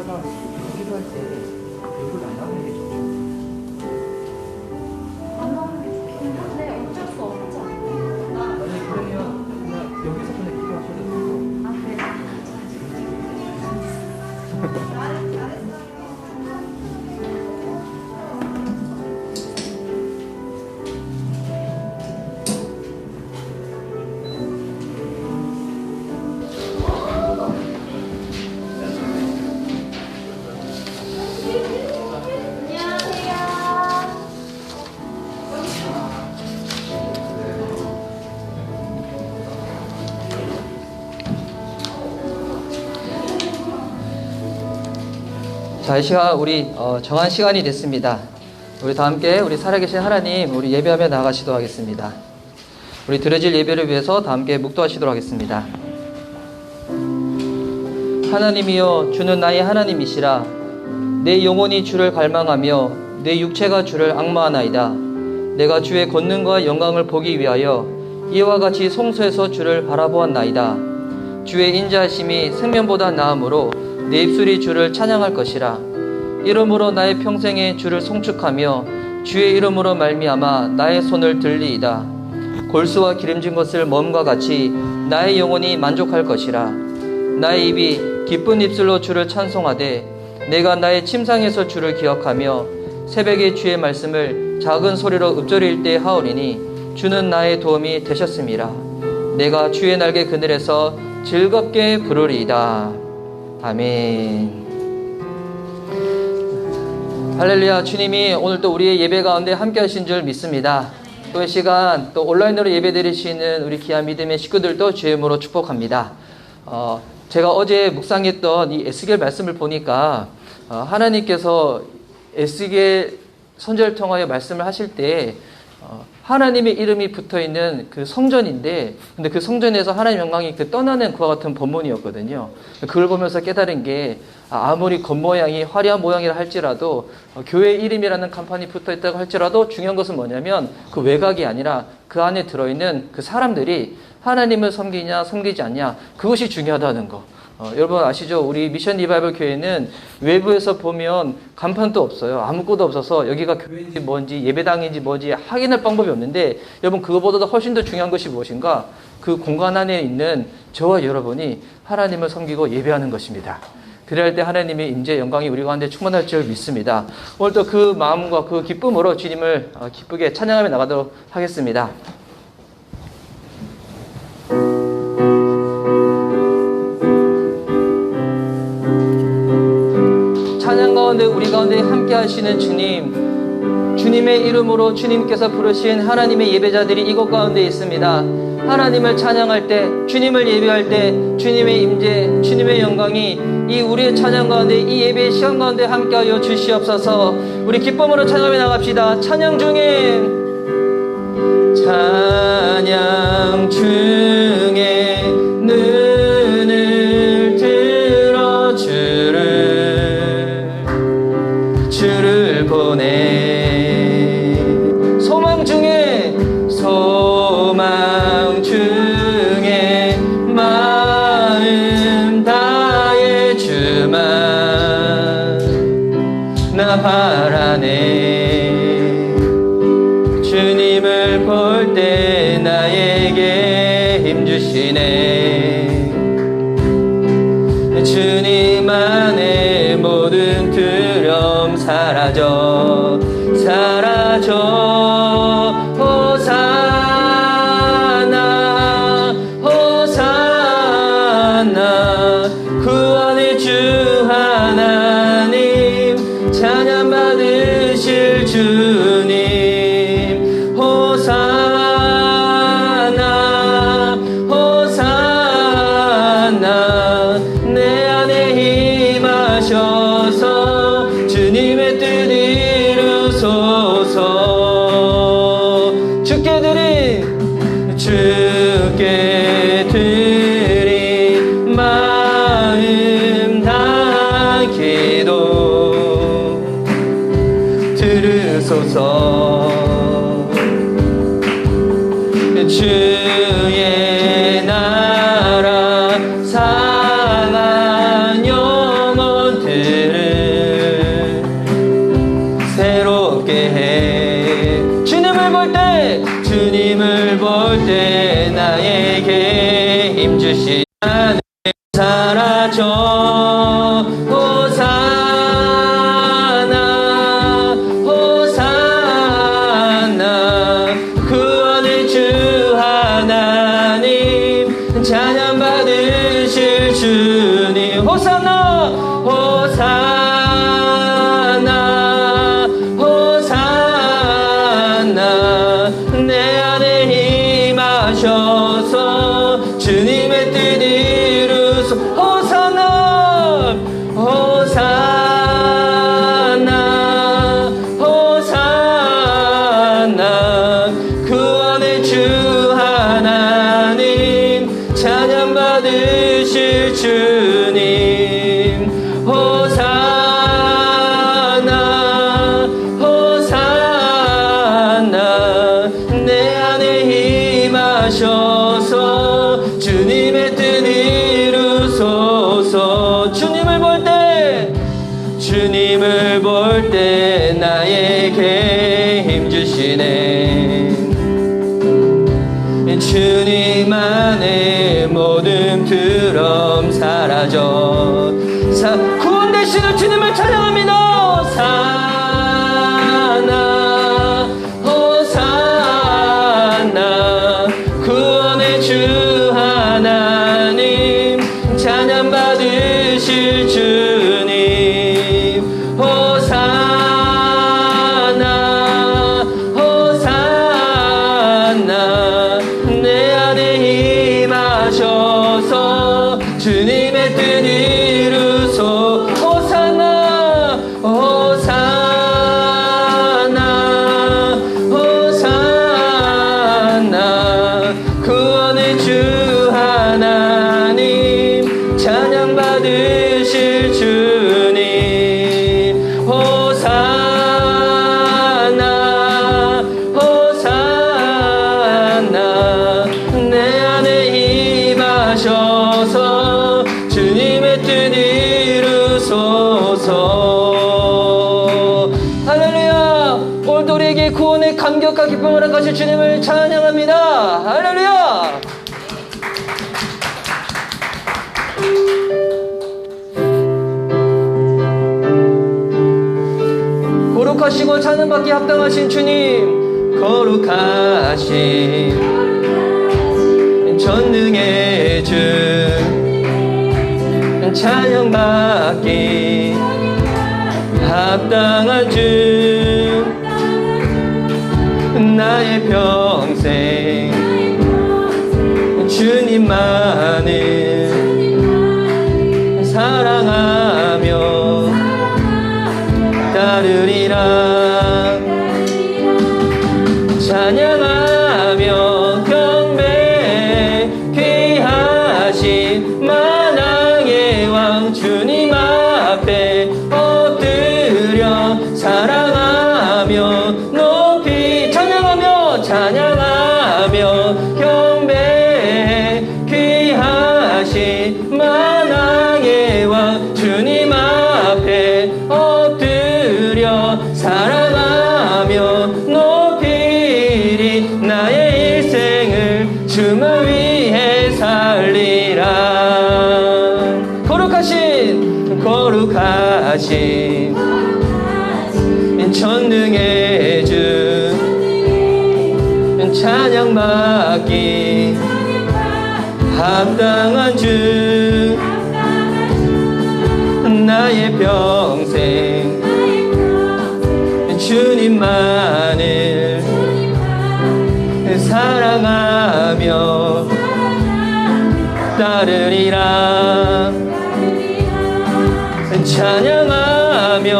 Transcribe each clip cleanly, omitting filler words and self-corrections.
이따가 기도할 때 얼굴 안 나오는 게 좋죠. 안 나오는 게 좋긴 한데 어쩔 수 없죠. 아니 그러면 그냥 여기서 그냥 기도하셔도 되고. 아 그래. 자, 이 시간 우리 정한 시간이 됐습니다. 우리 다 함께 우리 살아계신 하나님 우리 예배하며 나아가시도록 하겠습니다. 우리 드려질 예배를 위해서 다 함께 묵도하시도록 하겠습니다. 하나님이여 주는 나의 하나님이시라. 내 영혼이 주를 갈망하며 내 육체가 주를 앙마하나이다. 내가 주의 권능과 영광을 보기 위하여 이와 같이 성소에서 주를 바라보았나이다. 주의 인자하심이 생명보다 나음으로 내 입술이 주를 찬양할 것이라. 이름으로 나의 평생에 주를 송축하며 주의 이름으로 말미암아 나의 손을 들리이다. 골수와 기름진 것을 멈과 같이 나의 영혼이 만족할 것이라. 나의 입이 기쁜 입술로 주를 찬송하되 내가 나의 침상에서 주를 기억하며 새벽에 주의 말씀을 작은 소리로 읊조릴 때 하오리니 주는 나의 도움이 되셨음이라. 내가 주의 날개 그늘에서 즐겁게 부르리이다. 아멘. 할렐루야. 주님이 오늘 또 우리의 예배 가운데 함께 하신 줄 믿습니다. 또 이 시간 또 온라인으로 예배 드리시는 우리 귀한 믿음의 식구들도 주의 이름으로 축복합니다. 제가 어제 묵상했던 이 에스겔 말씀을 보니까 하나님께서 에스겔 선지자를 통하여 말씀을 하실 때 하나님의 이름이 붙어있는 그 성전인데, 근데 그 성전에서 하나님의 영광이 떠나는 그와 같은 본문이었거든요. 그걸 보면서 깨달은 게, 아무리 겉모양이 화려한 모양이라 할지라도, 교회 이름이라는 간판이 붙어있다고 할지라도 중요한 것은 뭐냐면 그 외곽이 아니라 그 안에 들어있는 그 사람들이 하나님을 섬기냐 섬기지 않냐, 그것이 중요하다는 거. 여러분 아시죠? 우리 미션 리바이벌 교회는 외부에서 보면 간판도 없어요. 아무것도 없어서 여기가 교회인지 뭔지 예배당인지 뭔지 확인할 방법이 없는데, 여러분 그거보다도 훨씬 더 중요한 것이 무엇인가? 그 공간 안에 있는 저와 여러분이 하나님을 섬기고 예배하는 것입니다. 그래야 할 때 하나님의 임재 영광이 우리 가운데 충만할 줄 믿습니다. 오늘도 그 마음과 그 기쁨으로 주님을 기쁘게 찬양하며 나가도록 하겠습니다. 찬양 가운데 우리 가운데 함께 하시는 주님, 주님의 이름으로 주님께서 부르신 하나님의 예배자들이 이곳 가운데 있습니다. 하나님을 찬양할 때, 주님을 예배할 때 주님의 임재, 주님의 영광이 이 우리의 찬양 가운데, 이 예배의 시간 가운데 함께하여 주시옵소서. 우리 기쁨으로 찬양하며 나갑시다. 찬양 중에, 찬양 중에 눈을 들어 주를 보내. 소망 중에 마음 다해 주만 나 바라네. 주님을 볼 때 나에게 힘주시네. 주님 안에 모든 두려움 사라져 호산나 호산나. 구원의 주 하나님 찬양 받으실 주님. 호산나 호산나. 내 안에 임하셔서 주님의 뜻 이루소서. 주께 드린 마음 다한 기도 들으소서. 주의 나라 상한 영혼들 호산나 호산나 호산나 내 안에 임하셔서 주님의 뜻 이루소 호산나 호산나 호산나 구원의 주 하나님 찬양 받으실 주님 호산나 호산나 내 안에 임하셔서 주님의 뜻 이루소서 주님을 볼 때 나에게 힘주시네 주님 안에 모든 두려움 사라져 구원 되시는 주님을 찬양합니다 호산나 호산나 구원의 주 하나님 찬양 받으실 주님 호산나 호산나 내 안에 임하셔서 주님의 뜻 이루소 호산나 호산나 호산나 구원의 주 하나님 찬양 받으실 주님 호산나 호산나 내 안에 임하셔서 주님의 뜻 이루소서 할렐루야 오늘도 우리에게 구원의 감격과 기쁨을 허락하실 주님을 찬양합니다 할렐루야 거룩하시고 찬양받기 합당하신 주님 거룩하신 전능의 주 찬양받기 합당한 주 나의 평생 주님만을 사랑하며 따르리라 찬양하며 경배 귀하신 만왕의 왕 주님 앞에 엎드려 사랑하며 높이 찬양하며 경배 귀하신 만왕의 왕 주님 앞에 엎드려 사랑하며 높이리 나의 일생을 주만 위해 살리라 거룩하신 전능의 주 찬양받기 합당한 주 나의 평생 주님만을 사랑하며 따르리라 찬양하며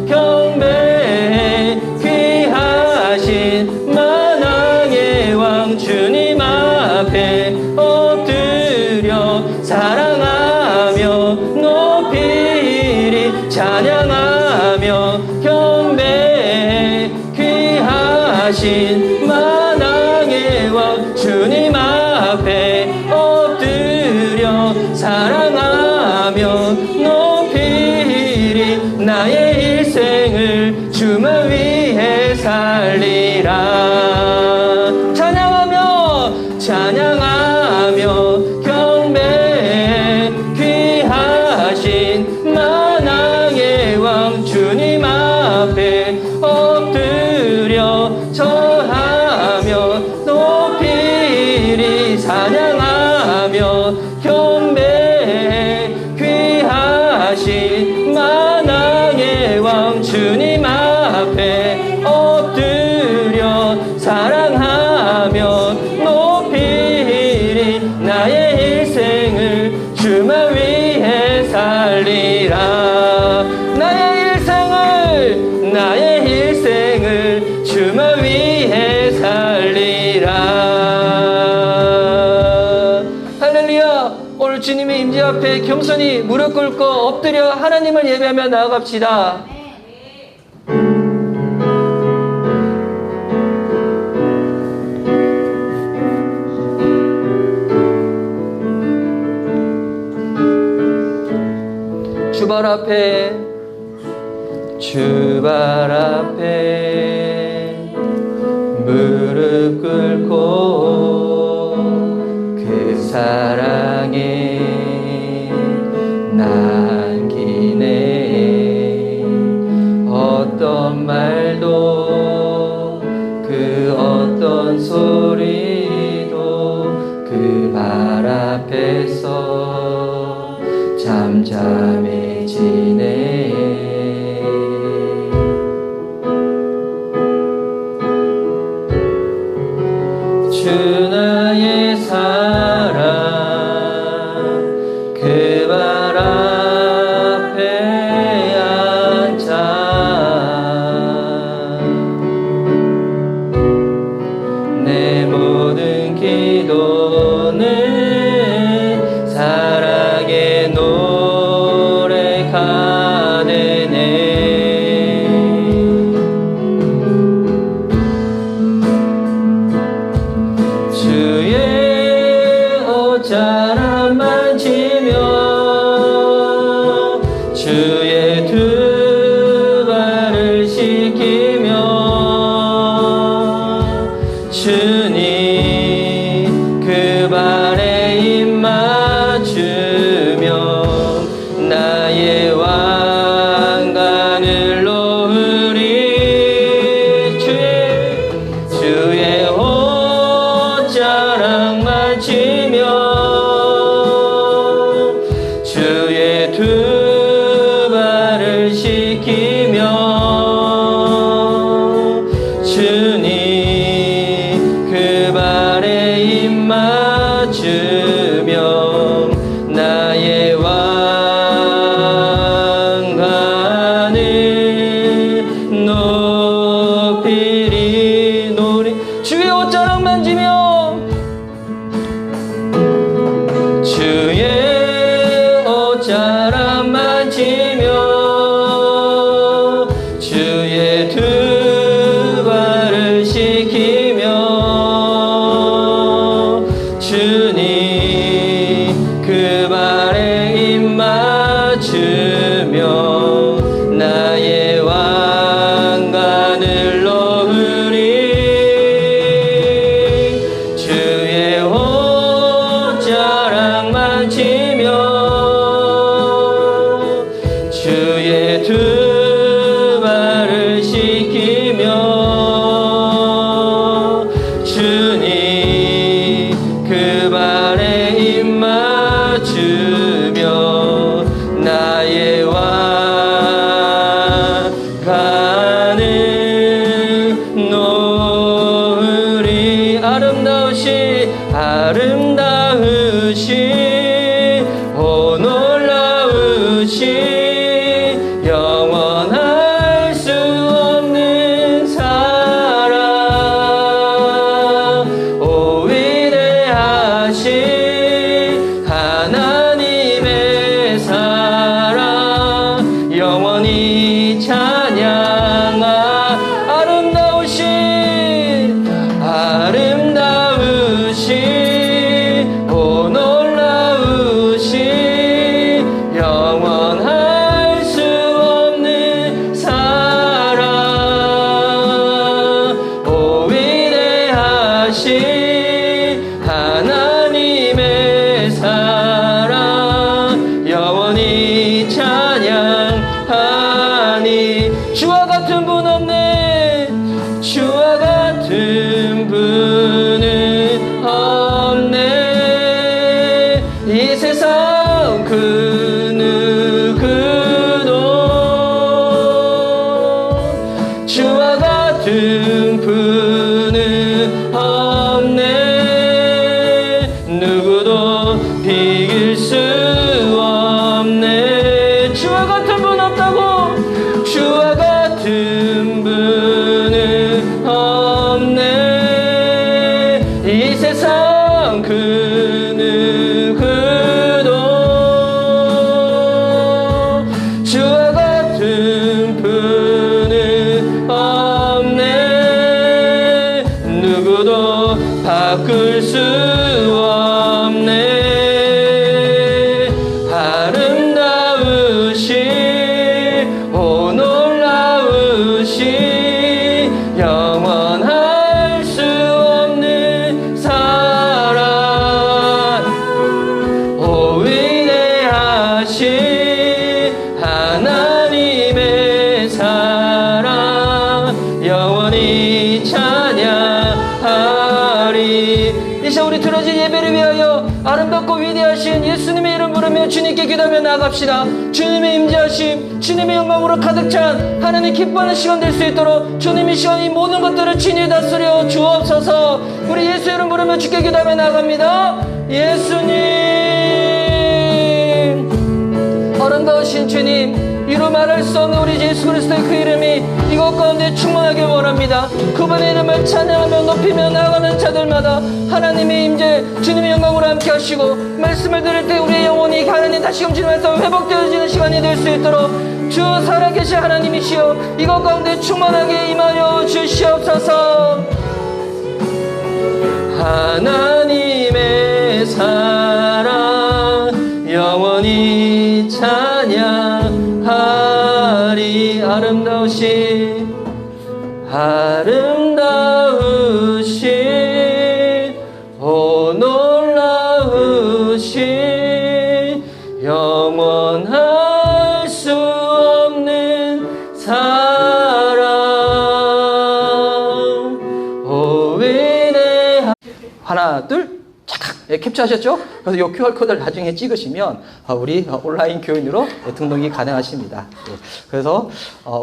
경배해 귀하신 만왕의 왕 주님 앞에 엎드려 사랑하며 높이리 찬양하며 경배해 귀하신 만왕의 왕 주님 앞에 엎드려 사랑하며 높이리 나의 일생을 주만 위해 살리라 찬양하며 경배해 귀하신 만왕의 왕 주님 앞에 엎드려 절하며 높이리 찬양하며 경배해 귀하신 앞에 겸손히 무릎 꿇고 엎드려 하나님을 예배하며 나아갑시다. 주발 앞에 무릎 꿇고 그 사랑에 남기네. 어떤 말도 그 어떤 소리도 그 발 앞에서 잠잠해지네. 주 나의 사랑 그 발 앞에 앉아 내 모든 기도는 사랑의 노래가 되네. 옷자락 만지며 주의 두 발을 씻기며 주님 그 발에 입 맞추며 나의 왕관을 놓으리. 주의 옷자락 만지며 주의 두 발을 씻기며 주님 그 발에 입 맞추며 나의 왕관을 높이리. 주의 옷자락 만지며 주의 옷자락 만지며 주의 두 발을 씻기며 주님 그 발에 입 맞추며 나의 왕관을 놓으리. 주의 옷자락 만지며 주의 두 발을 씻기며 주님 그 발에 입 맞추며 나의 왕관을 놓으리. 아름다우시 오 놀라우시 영원 아름다우신 영원할 수 없는 사랑 오 위대하신 하나님의 사랑 영원히 찬양하리. 이 시간 우리 드려진 예배를 위하여 아름답고 위대하신 예수님의 이름 부르며 주님께 기도하며 나아갑시다. 주님의 임재하심, 주님의 영광으로 가득 찬 하나님 기뻐하는 시간 될 수 있도록 주님 이 시간 이 모든 것들을 친히 다스려 주옵소서. 우리 예수 이름 부르며 주께 기도하며 나아갑니다. 예수님, 아름다우신 주님, 이루 말할 수 없는 우리 예수 그리스도의 그 이름이 이곳 가운데 충만하길 원합니다. 그분의 이름을 찬양하며 높이며 나아가는 자들마다 하나님의 임재, 주님의 영광으로 함께 하시고 말씀을 들을 때 우리의 영혼이 하나님 다시금 주님에서 회복되어지는 시간이 될 수 있도록 주 살아계신 하나님이시여 이곳 가운데 충만하게 임하여 주시옵소서. 하나님의 사랑 영원히 찬양하리. 아름다우신 오 놀라우신 영원할 수 없는 사랑 오 위대한. 하나 둘 착각. 예, 캡처하셨죠? 그래서 이 QR코드를 나중에 찍으시면 우리 온라인 교인으로 등록이 가능하십니다. 예, 그래서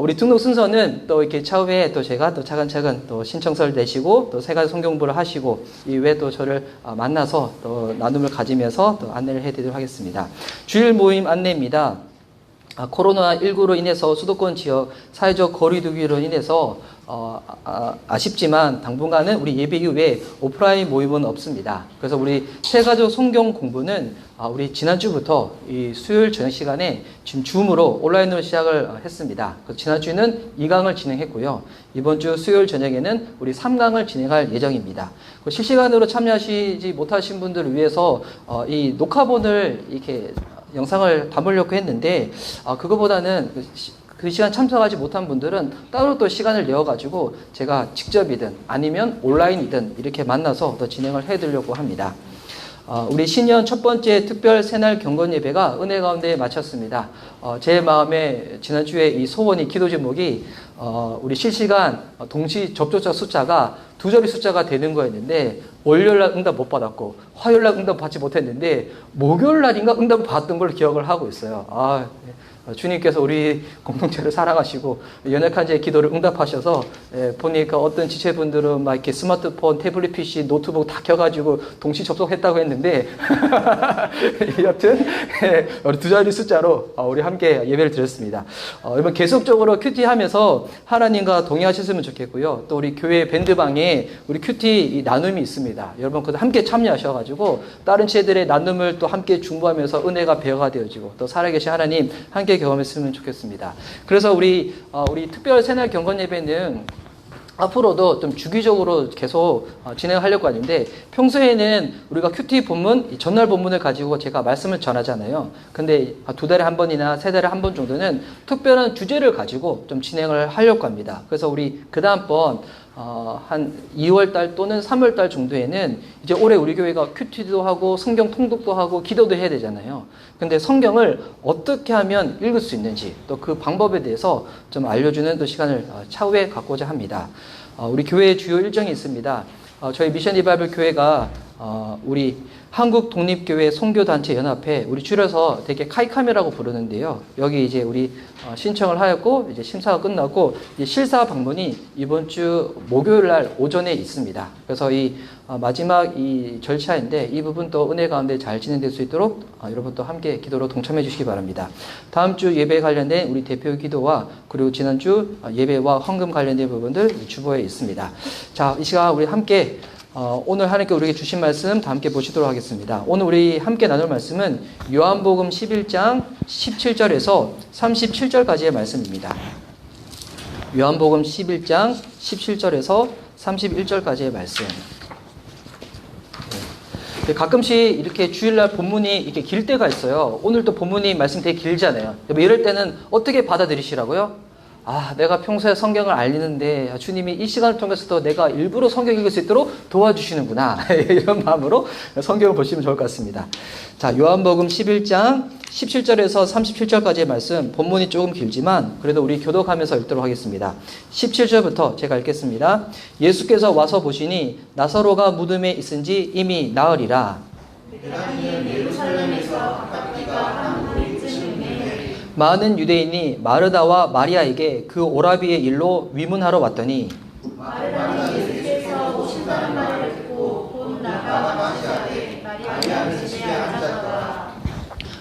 우리 등록 순서는 또 이렇게 차후에 또 제가 또 차근차근 또 신청서를 내시고 또 세 가지 성경부를 하시고 이외에 또 저를 만나서 또 나눔을 가지면서 또 안내를 해드리도록 하겠습니다. 주일 모임 안내입니다. 코로나19로 인해서 수도권 지역 사회적 거리두기로 인해서 아쉽지만 당분간은 우리 예배 이후에 오프라인 모임은 없습니다. 그래서 우리 새가족 성경 공부는 우리 지난주부터 이 수요일 저녁 시간에 지금 줌으로 온라인으로 시작을 했습니다. 그래서 지난주는 2강을 진행했고요. 이번 주 수요일 저녁에는 우리 3강을 진행할 예정입니다. 실시간으로 참여하시지 못하신 분들을 위해서 이 녹화본을 이렇게 영상을 담으려고 했는데 그거보다는 그 시간 참석하지 못한 분들은 따로 또 시간을 내어가지고 제가 직접이든 아니면 온라인이든 이렇게 만나서 더 진행을 해드리려고 합니다. 우리 신년 첫 번째 특별 새날 경건 예배가 은혜 가운데 마쳤습니다. 제 마음에 지난주에 이 소원이 기도 제목이 우리 실시간 동시 접촉자 숫자가 2자리 숫자가 되는 거였는데 월요일날 응답 못 받았고 화요일날 응답 받지 못했는데 목요일날인가 응답을 받았던 걸 기억을 하고 있어요. 주님께서 우리 공동체를 사랑하시고 연약한 제 기도를 응답하셔서 보니까 어떤 지체분들은 막 이렇게 스마트폰, 태블릿 PC, 노트북 다 켜가지고 동시 접속했다고 했는데 여튼 우리 2자리 숫자로 우리 함께 예배를 드렸습니다. 여러분 계속적으로 큐티하면서 하나님과 동행하셨으면 좋겠고요. 또 우리 교회 밴드방에 우리 큐티 나눔이 있습니다. 여러분 그도 함께 참여하셔가지고 다른 체들의 나눔을 또 함께 중보하면서 은혜가 배어가 되어지고 또 살아계신 하나님 함께 경험했으면 좋겠습니다. 그래서 우리 특별 새날 경건 예배는 앞으로도 좀 주기적으로 계속 진행하려고 하는데 평소에는 우리가 큐티 본문, 전날 본문을 가지고 제가 말씀을 전하잖아요. 근데 2달에 한 번이나 3달에 한 번 정도는 특별한 주제를 가지고 좀 진행을 하려고 합니다. 그래서 우리 그 다음번 한 2월달 또는 3월달 정도에는 이제 올해 우리 교회가 큐티도 하고 성경 통독도 하고 기도도 해야 되잖아요. 근데 성경을 어떻게 하면 읽을 수 있는지 또 그 방법에 대해서 좀 알려주는 또 시간을 차후에 갖고자 합니다. 우리 교회의 주요 일정이 있습니다. 저희 미션 리바이벌 교회가 우리 한국 독립교회 선교단체 연합회, 우리 줄여서 되게 카이카메라고 부르는데요. 여기 이제 우리 신청을 하였고 이제 심사가 끝나고 이제 실사 방문이 이번 주 목요일 날 오전에 있습니다. 그래서 이 마지막 이 절차인데 이 부분 또 은혜 가운데 잘 진행될 수 있도록 여러분 또 함께 기도로 동참해 주시기 바랍니다. 다음 주 예배에 관련된 우리 대표 기도와 그리고 지난주 예배와 헌금 관련된 부분들 주보에 있습니다. 자, 이 시간 우리 함께 오늘 하나님께 우리에게 주신 말씀 다 함께 보시도록 하겠습니다. 오늘 우리 함께 나눌 말씀은 요한복음 11장 17절에서 37절까지의 말씀입니다. 요한복음 11장 17절에서 31절까지의 말씀. 가끔씩 이렇게 주일날 본문이 이렇게 길 때가 있어요. 오늘 또 본문이 말씀 되게 길잖아요. 이럴 때는 어떻게 받아들이시라고요? 내가 평소에 성경을 알리는데 주님이 이 시간을 통해서도 내가 일부러 성경 읽을 수 있도록 도와주시는구나. 이런 마음으로 성경을 보시면 좋을 것 같습니다. 자, 요한복음 11장 17절에서 37절까지의 말씀, 본문이 조금 길지만 그래도 우리 교독하면서 읽도록 하겠습니다. 17절부터 제가 읽겠습니다. 예수께서 와서 보시니 나사로가 무덤에 있은지 이미 나으리라. 많은 유대인이 마르다와 마리아에게 그 오라비의 일로 위문하러 왔더니 마르다는 예수께서 오신다는 말을 듣고 곧 나가 맞이하되 마리아는 집에 앉았더라.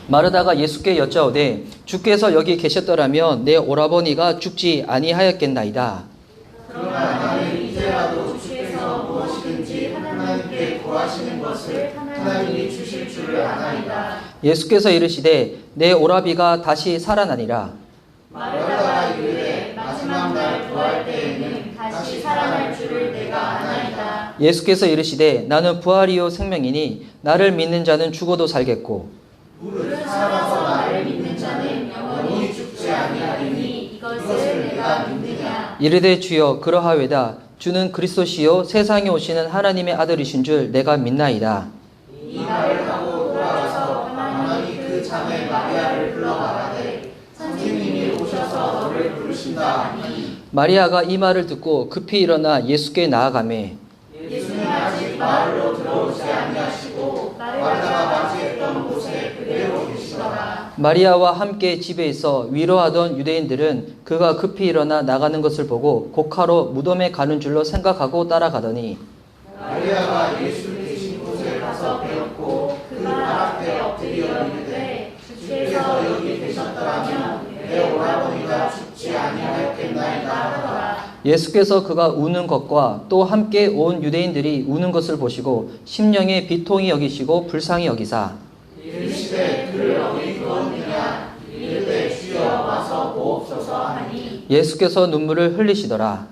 마르다가 예수께 여짜오되 주께서 여기 계셨더라면 내 오라버니가 죽지 아니하였겠나이다. 그러나 나는 이제라도 주께서 무엇이든지 하나님께 구하시는 것을 하나님이 주실 줄을 아나이다. 예수께서 이르시되 내 오라비가 다시 살아나니라. 마르다가 이르되 마지막 날 부활 때에는 다시 살아날 줄을 내가 아나이다. 예수께서 이르시되 나는 부활이요 생명이니 나를 믿는 자는 죽어도 살겠고 무릇 살아서 나를 믿는 자는 영원히 죽지 아니하리니 이것을 내가 믿느냐. 이르되 주여 그러하외다. 주는 그리스도시요 세상에 오시는 하나님의 아들이신 줄 내가 믿나이다. 이 말을 하고 돌아와서 하나님이 그 자매 마리아를 불러 말하되 선생님이 오셔서 너를 부르신다 하니 마리아가 이 말을 듣고 급히 일어나 예수께 나아가매 예수는 아직 마을로 들어오지 아니하시고 마리아가 맞이했던 곳에 그대로 계시더라. 마리아와 함께 집에 있어 위로하던 유대인들은 그가 급히 일어나 나가는 것을 보고 곡하러 무덤에 가는 줄로 생각하고 따라가더니 마리아가 예수 계신 곳에 가서 배웠고 그 발 앞에 엎드려 이르되 주께서 여기 계셨더라면 내 오라버니가 죽지 아니하였겠나이다 하더라. 예수께서 그가 우는 것과 또 함께 온 유대인들이 우는 것을 보시고 심령에 비통히 여기시고 불쌍히 여기사 이르시되 그를 어디 두었느냐. 이르되 주여 와서 보옵소서 하니 예수께서 눈물을 흘리시더라.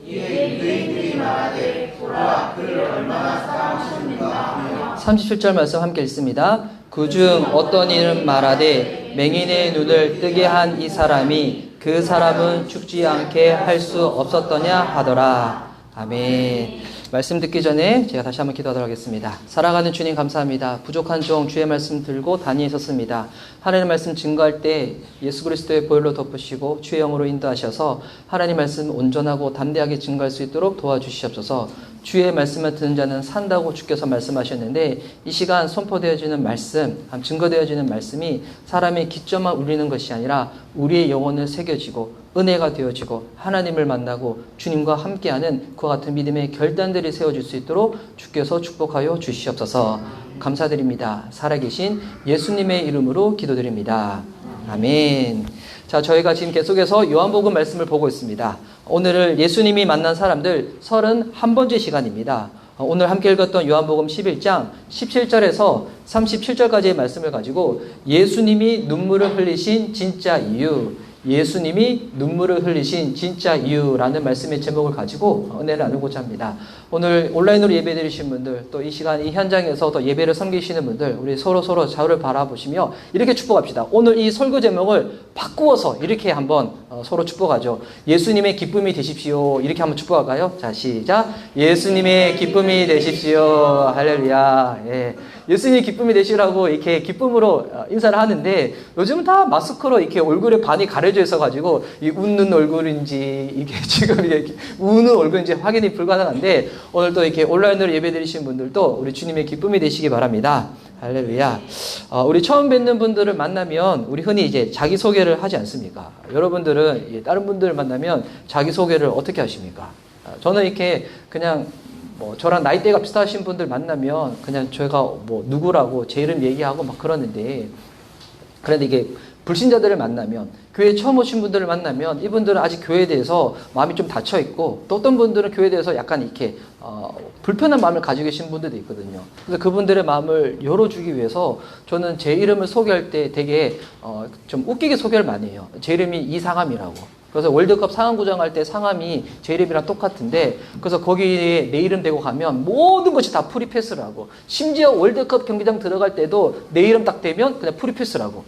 이에 유대인들이 말하되 보라 그를 얼마나 사랑하셨는가 하며 37절 말씀 함께 읽습니다. 그중 어떤 이는 말하되 맹인의 눈을 뜨게 한 이 사람이 그 사람은 죽지 않게 할 수 없었더냐 하더라. 아멘. 말씀 듣기 전에 제가 다시 한번 기도하도록 하겠습니다. 사랑하는 주님 감사합니다. 부족한 종 주의 말씀 들고 단위에 섰습니다. 하나님 말씀 증거할 때 예수 그리스도의 보혈로 덮으시고 주의 영으로 인도하셔서 하나님 말씀 온전하고 담대하게 증거할 수 있도록 도와주시옵소서. 주의 말씀을 듣는 자는 산다고 주께서 말씀하셨는데 이 시간 선포되어지는 말씀, 증거되어지는 말씀이 사람의 기점만 울리는 것이 아니라 우리의 영혼을 새겨지고 은혜가 되어지고 하나님을 만나고 주님과 함께하는 그와 같은 믿음의 결단들이 세워질 수 있도록 주께서 축복하여 주시옵소서. 감사드립니다. 살아계신 예수님의 이름으로 기도드립니다. 아멘. 자, 저희가 지금 계속해서 요한복음 말씀을 보고 있습니다. 오늘을 예수님이 만난 사람들 31번째 시간입니다. 오늘 함께 읽었던 요한복음 11장 17절에서 37절까지의 말씀을 가지고 예수님이 눈물을 흘리신 진짜 이유, 예수님이 눈물을 흘리신 진짜 이유라는 말씀의 제목을 가지고 은혜를 나누고자 합니다. 오늘 온라인으로 예배드리신 분들, 또 이 시간 이 현장에서 더 예배를 섬기시는 분들, 우리 서로 저를 바라보시며 이렇게 축복합시다. 오늘 이 설교 제목을 바꾸어서 이렇게 한번 서로 축복하죠. 예수님의 기쁨이 되십시오. 이렇게 한번 축복할까요? 자, 시작. 예수님의 기쁨이 되십시오. 할렐루야. 예. 예수님의 기쁨이 되시라고 이렇게 기쁨으로 인사를 하는데 요즘은 다 마스크로 이렇게 얼굴에 반이 가려져 있어가지고 이 웃는 얼굴인지 이게 지금 이게 우는 얼굴인지 확인이 불가능한데 오늘 또 이렇게 온라인으로 예배드리신 분들도 우리 주님의 기쁨이 되시기 바랍니다. 할렐루야. 우리 처음 뵙는 분들을 만나면 우리 흔히 이제 자기소개를 하지 않습니까? 여러분들은 다른 분들을 만나면 자기소개를 어떻게 하십니까? 저는 이렇게 그냥 저랑 나이대가 비슷하신 분들 만나면 그냥 제가 누구라고 제 이름 얘기하고 막 그러는데 그런데 이게 불신자들을 만나면 교회에 처음 오신 분들을 만나면 이분들은 아직 교회에 대해서 마음이 좀 닫혀 있고 또 어떤 분들은 교회에 대해서 약간 이렇게 불편한 마음을 가지고 계신 분들도 있거든요. 그래서 그분들의 마음을 열어주기 위해서 저는 제 이름을 소개할 때 되게 좀 웃기게 소개를 많이 해요. 제 이름이 이상함이라고. 그래서 월드컵 상암구장 할 때 상암이 제 이름이랑 똑같은데 그래서 거기에 내 이름 대고 가면 모든 것이 다 프리패스를 하고 심지어 월드컵 경기장 들어갈 때도 내 이름 딱 대면 그냥 프리패스라고.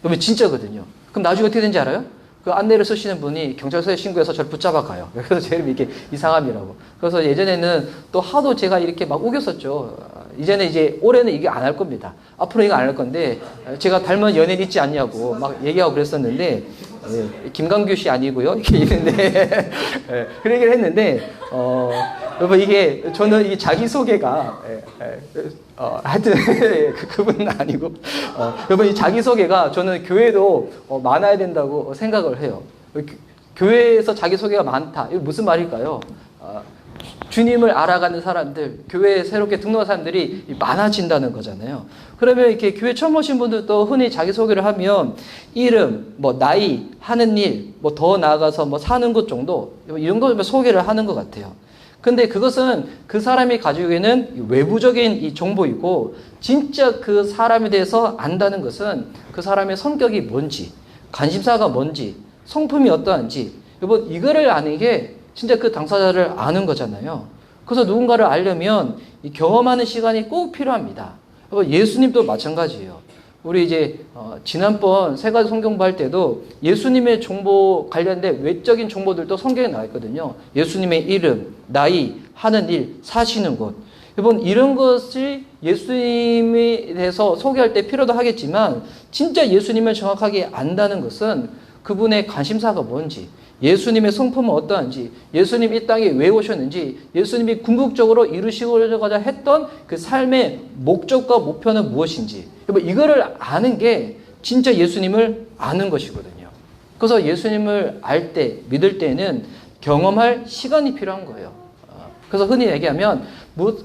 그러면 진짜거든요. 그럼 나중에 어떻게 되는지 알아요? 그 안내를 쓰시는 분이 경찰서에 신고해서 저를 붙잡아 가요. 그래서 제 이름이 이렇게 이상함이라고. 그래서 예전에는 또 하도 제가 이렇게 막 우겼었죠. 이제는 이제 올해는 이게 안 할 겁니다. 앞으로 이거 안 할 건데 제가 닮은 연예인 있지 않냐고 막 얘기하고 그랬었는데 김강규 씨 아니고요. 이렇게 있는데 그런 얘기를 했는데 여러분 이게 저는 이 자기 소개가 하여튼 그분은 아니고 여러분 이 자기 소개가 저는 교회도 많아야 된다고 생각을 해요. 교회에서 자기 소개가 많다. 이거 무슨 말일까요? 주님을 알아가는 사람들, 교회에 새롭게 등록한 사람들이 많아진다는 거잖아요. 그러면 이렇게 교회 처음 오신 분들도 흔히 자기소개를 하면 이름, 뭐 나이, 하는 일, 뭐 더 나아가서 뭐 사는 곳 정도 이런 거 소개를 하는 것 같아요. 근데 그것은 그 사람이 가지고 있는 외부적인 이 정보이고 진짜 그 사람에 대해서 안다는 것은 그 사람의 성격이 뭔지, 관심사가 뭔지, 성품이 어떠한지 여러분 이거를 아는 게 진짜 그 당사자를 아는 거잖아요. 그래서 누군가를 알려면 이 경험하는 시간이 꼭 필요합니다. 예수님도 마찬가지예요. 우리 이제 지난번 세 가지 성경 공부할 때도 예수님의 정보 관련된 외적인 정보들도 성경에 나와 있거든요. 예수님의 이름, 나이, 하는 일, 사시는 곳. 여러분 이런 것이 예수님에 대해서 소개할 때 필요도 하겠지만 진짜 예수님을 정확하게 안다는 것은 그분의 관심사가 뭔지, 예수님의 성품은 어떠한지, 예수님 이 땅에 왜 오셨는지, 예수님이 궁극적으로 이루시고자 했던 그 삶의 목적과 목표는 무엇인지, 이거를 아는 게 진짜 예수님을 아는 것이거든요. 그래서 예수님을 알 때, 믿을 때는 경험할 시간이 필요한 거예요. 그래서 흔히 얘기하면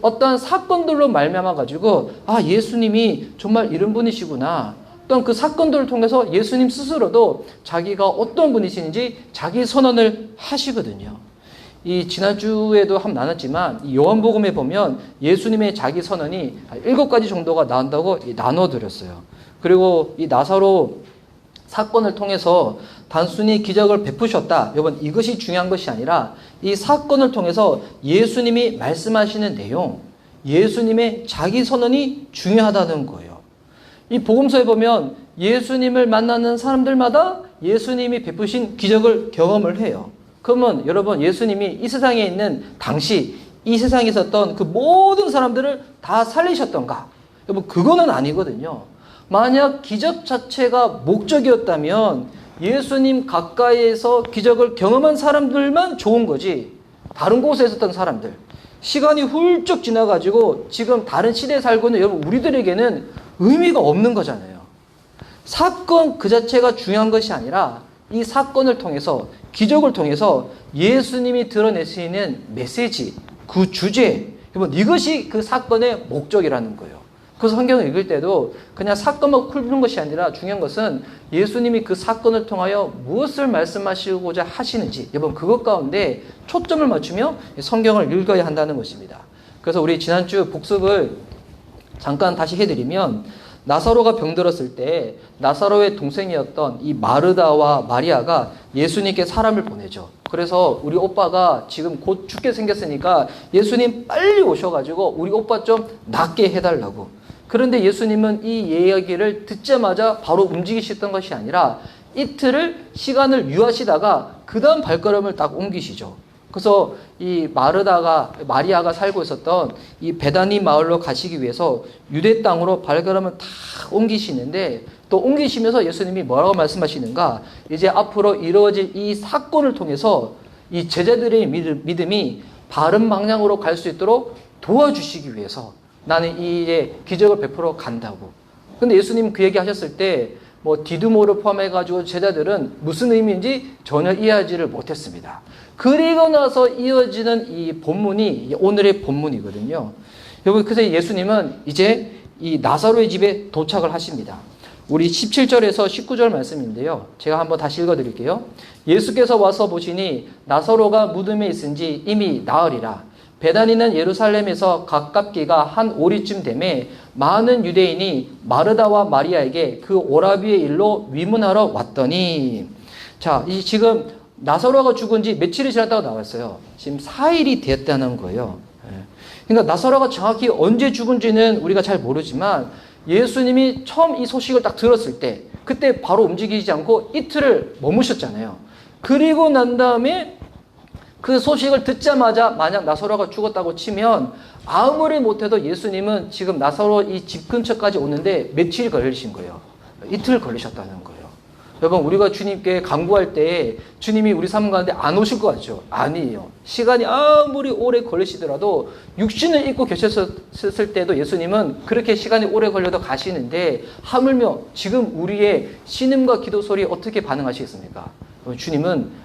어떤 사건들로 말미암아 가지고 예수님이 정말 이런 분이시구나. 또한 그 사건들을 통해서 예수님 스스로도 자기가 어떤 분이신지 자기 선언을 하시거든요. 이 지난주에도 한번 나눴지만 이 요한복음에 보면 예수님의 자기 선언이 7가지 정도가 나온다고 나눠드렸어요. 그리고 이 나사로 사건을 통해서 단순히 기적을 베푸셨다. 여러분 이것이 중요한 것이 아니라 이 사건을 통해서 예수님이 말씀하시는 내용, 예수님의 자기 선언이 중요하다는 거예요. 이 복음서에 보면 예수님을 만나는 사람들마다 예수님이 베푸신 기적을 경험을 해요. 그러면 여러분 예수님이 이 세상에 있는 당시 이 세상에 있었던 그 모든 사람들을 다 살리셨던가? 여러분 그거는 아니거든요. 만약 기적 자체가 목적이었다면 예수님 가까이에서 기적을 경험한 사람들만 좋은 거지 다른 곳에 있었던 사람들 시간이 훌쩍 지나가지고 지금 다른 시대에 살고 있는 여러분 우리들에게는 의미가 없는 거잖아요. 사건 그 자체가 중요한 것이 아니라 이 사건을 통해서 기적을 통해서 예수님이 드러내시는 메시지, 그 주제, 여러분 이것이 그 사건의 목적이라는 거예요. 그래서 성경을 읽을 때도 그냥 사건만 훑는 것이 아니라 중요한 것은 예수님이 그 사건을 통하여 무엇을 말씀하시고자 하시는지 여러분 그것 가운데 초점을 맞추며 성경을 읽어야 한다는 것입니다. 그래서 우리 지난주 복습을 잠깐 다시 해드리면 나사로가 병들었을 때 나사로의 동생이었던 이 마르다와 마리아가 예수님께 사람을 보내죠. 그래서 우리 오빠가 지금 곧 죽게 생겼으니까 예수님 빨리 오셔가지고 우리 오빠 좀 낫게 해달라고. 그런데 예수님은 이 이야기를 듣자마자 바로 움직이셨던 것이 아니라 이틀을 시간을 유하시다가 그 다음 발걸음을 딱 옮기시죠. 그래서 이 마리아가 살고 있었던 이 베다니 마을로 가시기 위해서 유대 땅으로 발걸음을 다 옮기시는데 또 옮기시면서 예수님이 뭐라고 말씀하시는가? 이제 앞으로 이루어질 이 사건을 통해서 이 제자들의 믿음이 바른 방향으로 갈 수 있도록 도와주시기 위해서 나는 이제 기적을 베풀어 간다고. 근데 예수님 그 얘기 하셨을 때 뭐 디두모를 포함해가지고 제자들은 무슨 의미인지 전혀 이해하지를 못했습니다. 그리고 나서 이어지는 이 본문이 오늘의 본문이거든요. 여러분, 그래서 예수님은 이제 이 나사로의 집에 도착을 하십니다. 우리 17절에서 19절 말씀인데요. 제가 한번 다시 읽어드릴게요. 예수께서 와서 보시니 나사로가 무덤에 있은지 이미 나으리라. 베다니는 예루살렘에서 가깝기가 한 오리쯤 되매 많은 유대인이 마르다와 마리아에게 그 오라비의 일로 위문하러 왔더니 자, 지금 나사로가 죽은 지 며칠이 지났다고 나왔어요. 지금 4일이 되었다는 거예요. 그러니까 나사로가 정확히 언제 죽은지는 우리가 잘 모르지만 예수님이 처음 이 소식을 딱 들었을 때 그때 바로 움직이지 않고 이틀을 머무셨잖아요. 그리고 난 다음에 그 소식을 듣자마자 만약 나사로가 죽었다고 치면 아무리 못해도 예수님은 지금 나사로 이 집 근처까지 오는데 며칠이 걸리신 거예요. 이틀 걸리셨다는 거예요. 여러분, 우리가 주님께 간구할 때 주님이 우리 삶 가운데 안 오실 것 같죠? 아니에요. 시간이 아무리 오래 걸리시더라도 육신을 입고 계셨을 때도 예수님은 그렇게 시간이 오래 걸려도 가시는데 하물며 지금 우리의 신음과 기도 소리에 어떻게 반응하시겠습니까? 주님은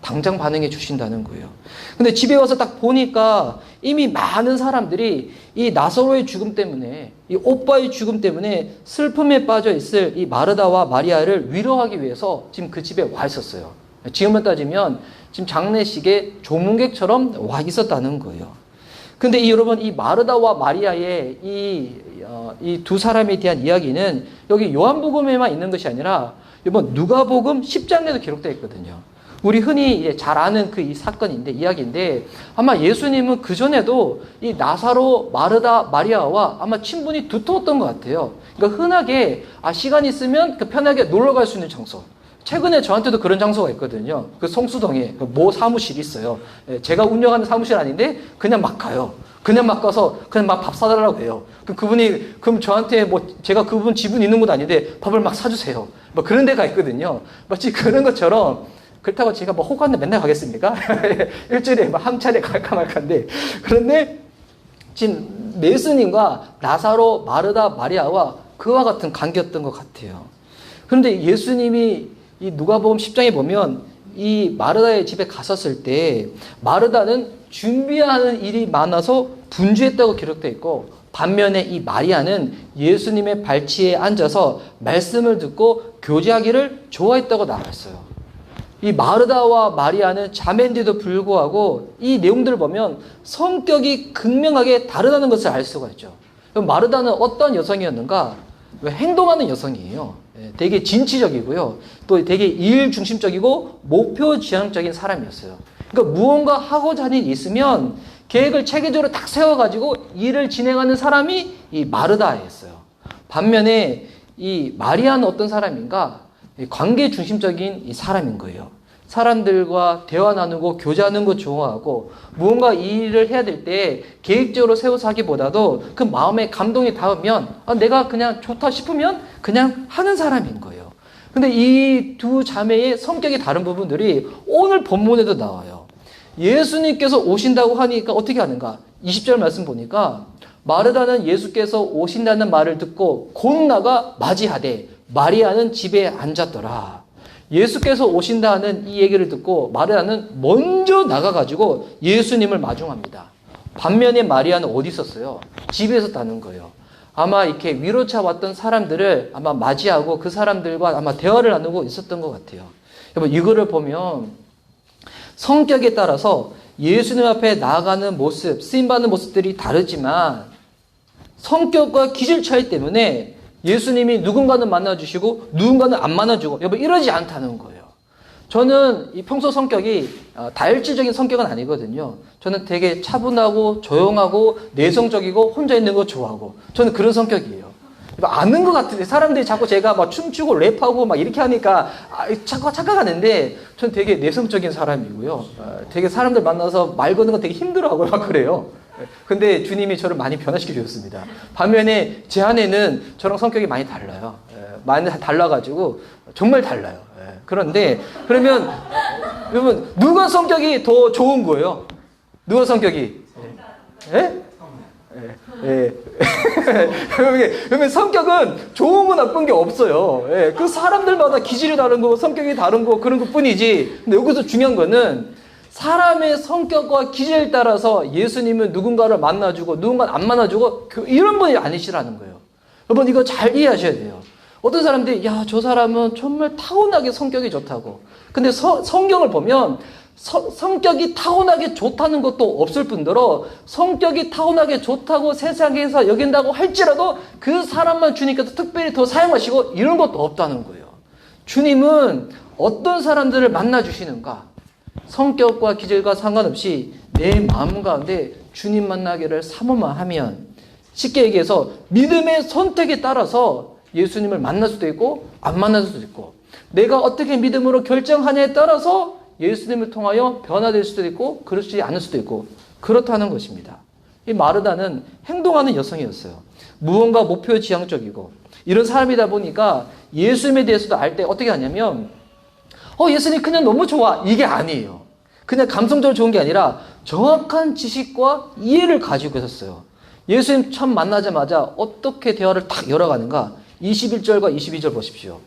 당장 반응해 주신다는 거예요. 근데 집에 와서 딱 보니까 이미 많은 사람들이 이 나사로의 죽음 때문에, 이 오빠의 죽음 때문에 슬픔에 빠져 있을 이 마르다와 마리아를 위로하기 위해서 지금 그 집에 와 있었어요. 지금만 따지면 지금 장례식에 조문객처럼 와 있었다는 거예요. 근데 여러분, 이 마르다와 마리아의 이 두 사람에 대한 이야기는 여기 요한복음에만 있는 것이 아니라 여러분, 누가복음 10장에도 기록되어 있거든요. 우리 흔히 이제 잘 아는 그 이 사건인데, 이야기인데, 아마 예수님은 그전에도 이 나사로, 마르다, 마리아와 아마 친분이 두터웠던 것 같아요. 그러니까 흔하게, 시간 있으면 그 편하게 놀러 갈 수 있는 장소. 최근에 저한테도 그런 장소가 있거든요. 그 성수동에 모 사무실이 있어요. 제가 운영하는 사무실 아닌데, 그냥 막 가요. 그냥 막 가서 그냥 막 밥 사달라고 해요. 그분이, 그럼 저한테 제가 그분 지분 있는 것도 아닌데 밥을 막 사주세요. 뭐 그런 데가 있거든요. 마치 그런 것처럼, 그렇다고 제가 호관에 맨날 가겠습니까? 일주일에 한 차례 갈까 말까인데. 그런데 지금 예수님과 나사로, 마르다, 마리아와 그와 같은 관계였던 것 같아요. 그런데 예수님이 이 누가복음 10장에 보면 이 마르다의 집에 갔었을 때 마르다는 준비하는 일이 많아서 분주했다고 기록되어 있고, 반면에 이 마리아는 예수님의 발치에 앉아서 말씀을 듣고 교제하기를 좋아했다고 나와 있어요. 이 마르다와 마리아는 자매인데도 불구하고 이 내용들을 보면 성격이 극명하게 다르다는 것을 알 수가 있죠. 마르다는 어떤 여성이었는가? 행동하는 여성이에요. 되게 진취적이고요. 또 되게 일 중심적이고 목표 지향적인 사람이었어요. 그러니까 무언가 하고자 하는 일이 있으면 계획을 체계적으로 딱 세워가지고 일을 진행하는 사람이 이 마르다였어요. 반면에 이 마리아는 어떤 사람인가? 관계 중심적인 이 사람인 거예요. 사람들과 대화 나누고 교제하는 거 좋아하고, 무언가 일을 해야 될 때 계획적으로 세워서 하기보다도 그 마음에 감동이 닿으면 내가 그냥 좋다 싶으면 그냥 하는 사람인 거예요. 근데 이 두 자매의 성격이 다른 부분들이 오늘 본문에도 나와요. 예수님께서 오신다고 하니까 어떻게 하는가? 20절 말씀 보니까 마르다는 예수께서 오신다는 말을 듣고 곧 나가 맞이하되 마리아는 집에 앉았더라. 예수께서 오신다는 이 얘기를 듣고 마리아는 먼저 나가가지고 예수님을 마중합니다. 반면에 마리아는 어디 있었어요? 집에 있었다는 거예요. 아마 이렇게 위로차 왔던 사람들을 아마 맞이하고 그 사람들과 아마 대화를 나누고 있었던 것 같아요. 여러분, 이거를 보면 성격에 따라서 예수님 앞에 나아가는 모습, 쓰임받는 모습들이 다르지만 성격과 기질 차이 때문에 예수님이 누군가는 만나주시고 누군가는 안 만나주고, 여러분, 이러지 않다는 거예요. 저는 이 평소 성격이 다혈질적인 성격은 아니거든요. 저는 되게 차분하고 조용하고 내성적이고 혼자 있는 거 좋아하고, 저는 그런 성격이에요. 아는 것 같은데 사람들이 자꾸 제가 막 춤추고 랩하고 막 이렇게 하니까 착각하는데, 저는 되게 내성적인 사람이고요. 되게 사람들 만나서 말 거는 거 되게 힘들어하고 막 그래요. 근데 주님이 저를 많이 변화시켜 주셨습니다. 반면에 제 아내는 저랑 성격이 많이 달라요. 많이 달라가지고 정말 달라요. 그런데 그러면 여러분, 누가 성격이 더 좋은 거예요? 누가 성격이? 그러면 성격은 좋은 거 나쁜 게 없어요. 그 사람들마다 기질이 다른 거, 성격이 다른 거, 그런 것 뿐이지. 근데 여기서 중요한 거는 사람의 성격과 기질에 따라서 예수님은 누군가를 만나주고 누군가는 안 만나주고 이런 분이 아니시라는 거예요. 여러분, 이거 잘 이해하셔야 돼요. 어떤 사람들이 저 사람은 정말 타고나게 성격이 좋다고. 근데 성경을 보면 성격이 타고나게 좋다는 것도 없을 뿐더러 성격이 타고나게 좋다고 세상에서 여긴다고 할지라도 그 사람만 주님께서 특별히 더 사용하시고 이런 것도 없다는 거예요. 주님은 어떤 사람들을 만나주시는가? 성격과 기질과 상관없이 내 마음 가운데 주님 만나기를 사모만 하면, 쉽게 얘기해서 믿음의 선택에 따라서 예수님을 만날 수도 있고 안 만날 수도 있고 내가 어떻게 믿음으로 결정하냐에 따라서 예수님을 통하여 변화될 수도 있고 그렇지 않을 수도 있고 그렇다는 것입니다. 이 마르다는 행동하는 여성이었어요. 무언가 목표 지향적이고 이런 사람이다 보니까 예수님에 대해서도 알 때 어떻게 하냐면 예수님 그냥 너무 좋아 이게 아니에요. 그냥 감성적으로 좋은 게 아니라 정확한 지식과 이해를 가지고 있었어요. 예수님 처음 만나자마자 어떻게 대화를 딱 열어가는가 21절과 22절 보십시오.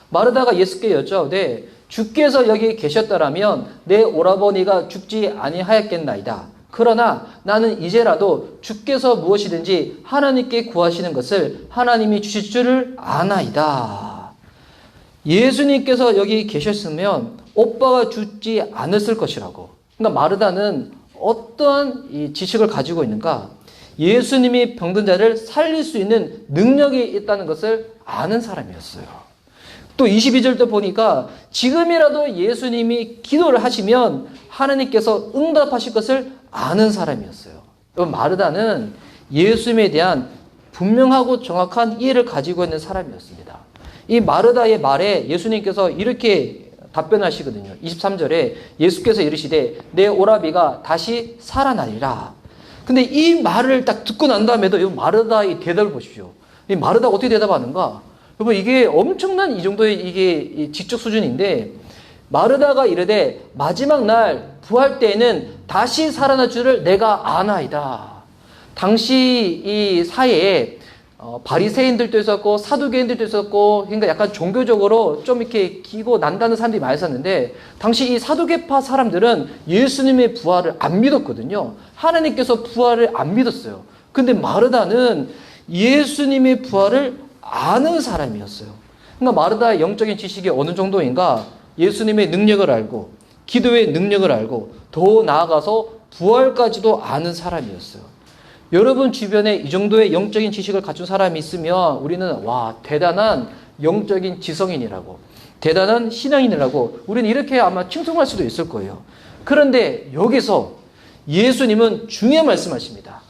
마르다가 예수께 여쭤오되 주께서 여기 계셨더라면 내 오라버니가 죽지 아니하였겠나이다. 그러나 나는 이제라도 주께서 무엇이든지 하나님께 구하시는 것을 하나님이 주실 줄을 아나이다. 예수님께서 여기 계셨으면 오빠가 죽지 않았을 것이라고. 그러니까 마르다는 어떠한 이 지식을 가지고 있는가? 예수님이 병든 자를 살릴 수 있는 능력이 있다는 것을 아는 사람이었어요. 또 22절도 보니까 지금이라도 예수님이 기도를 하시면 하나님께서 응답하실 것을 아는 사람이었어요. 마르다는 예수님에 대한 분명하고 정확한 이해를 가지고 있는 사람이었습니다. 이 마르다의 말에 예수님께서 이렇게 답변하시거든요. 23절에 예수께서 이르시되 내 오라비가 다시 살아나리라. 근데 이 말을 딱 듣고 난 다음에도 이 마르다의 대답을 보십시오. 이 마르다가 어떻게 대답하는가? 여러분 이게 엄청난 이 정도의 이게 지적 수준인데 마르다가 이르되 마지막 날 부활 때에는 다시 살아날 줄을 내가 아나이다. 당시 이 사회에 바리새인들도 있었고 사두개인들도 있었고 그러니까 약간 종교적으로 좀 이렇게 기고 난다는 사람들이 많이 있었는데 당시 이 사두개파 사람들은 예수님의 부활을 안 믿었거든요. 하나님께서 부활을 안 믿었어요. 근데 마르다는 예수님의 부활을 아는 사람이었어요. 그러니까 마르다의 영적인 지식이 어느 정도인가? 예수님의 능력을 알고 기도의 능력을 알고 더 나아가서 부활까지도 아는 사람이었어요. 여러분 주변에 이 정도의 영적인 지식을 갖춘 사람이 있으면 우리는 와 대단한 영적인 지성인이라고 대단한 신앙인이라고 우리는 이렇게 아마 칭송할 수도 있을 거예요. 그런데 여기서 예수님은 중요한 말씀하십니다.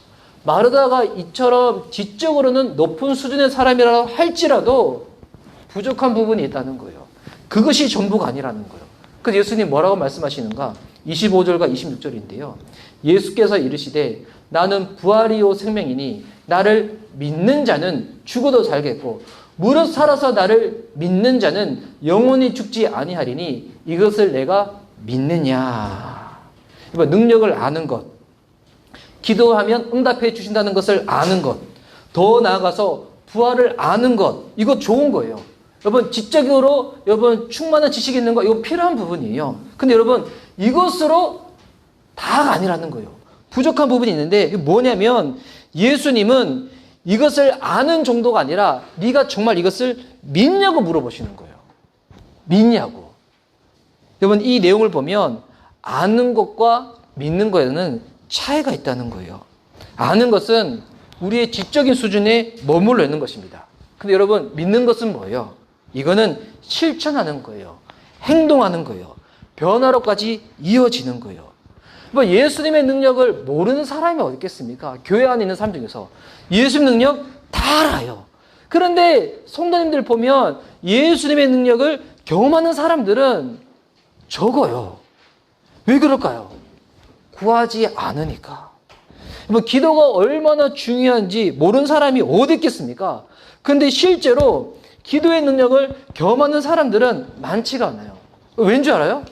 마르다가 이처럼 지적으로는 높은 수준의 사람이라 할지라도 부족한 부분이 있다는 거예요. 그것이 전부가 아니라는 거예요. 그래서 예수님 뭐라고 말씀하시는가? 25절과 26절인데요. 예수께서 이르시되 나는 부활이요 생명이니 나를 믿는 자는 죽어도 살겠고 무릇 살아서 나를 믿는 자는 영원히 죽지 아니하리니 이것을 내가 믿느냐. 능력을 아는 것, 기도하면 응답해 주신다는 것을 아는 것, 더 나아가서 부활을 아는 것, 이거 좋은 거예요. 여러분 지적으로 여러분 충만한 지식이 있는 거 이거 필요한 부분이에요. 근데 여러분 이것으로 다가 아니라는 거예요. 부족한 부분이 있는데 이게 뭐냐면 예수님은 이것을 아는 정도가 아니라 네가 정말 이것을 믿냐고 물어보시는 거예요. 믿냐고. 여러분 이 내용을 보면 아는 것과 믿는 것에는 차이가 있다는 거예요. 아는 것은 우리의 지적인 수준에 머물러 있는 것입니다. 근데 여러분 믿는 것은 뭐예요? 이거는 실천하는 거예요. 행동하는 거예요. 변화로까지 이어지는 거예요. 예수님의 능력을 모르는 사람이 어디 있겠습니까? 교회 안에 있는 사람 중에서 예수님 능력 다 알아요. 그런데 성도님들 보면 예수님의 능력을 경험하는 사람들은 적어요. 왜 그럴까요? 구하지 않으니까. 기도가 얼마나 중요한지 모르는 사람이 어디 있겠습니까? 근데 실제로 기도의 능력을 경험하는 사람들은 많지가 않아요. 왠지 알아요?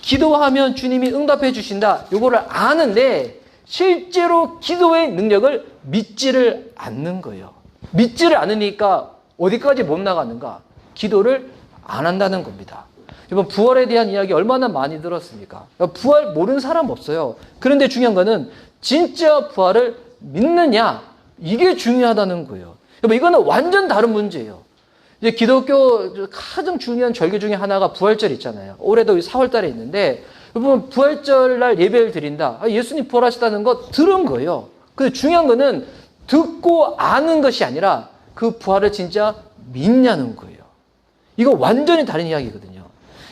기도하면 주님이 응답해 주신다. 이거를 아는데 실제로 기도의 능력을 믿지를 않는 거예요. 믿지를 않으니까 어디까지 못 나가는가? 기도를 안 한다는 겁니다. 이번 부활에 대한 이야기 얼마나 많이 들었습니까? 부활 모르는 사람 없어요. 그런데 중요한 거는 진짜 부활을 믿느냐? 이게 중요하다는 거예요. 이거는 완전 다른 문제예요. 이제 기독교 가장 중요한 절기 중에 하나가 부활절 있잖아요. 올해도 4월 달에 있는데 여러분 부활절 날 예배를 드린다. 예수님 부활하셨다는 거 들은 거예요. 근데 중요한 거는 듣고 아는 것이 아니라 그 부활을 진짜 믿냐는 거예요. 이거 완전히 다른 이야기거든요.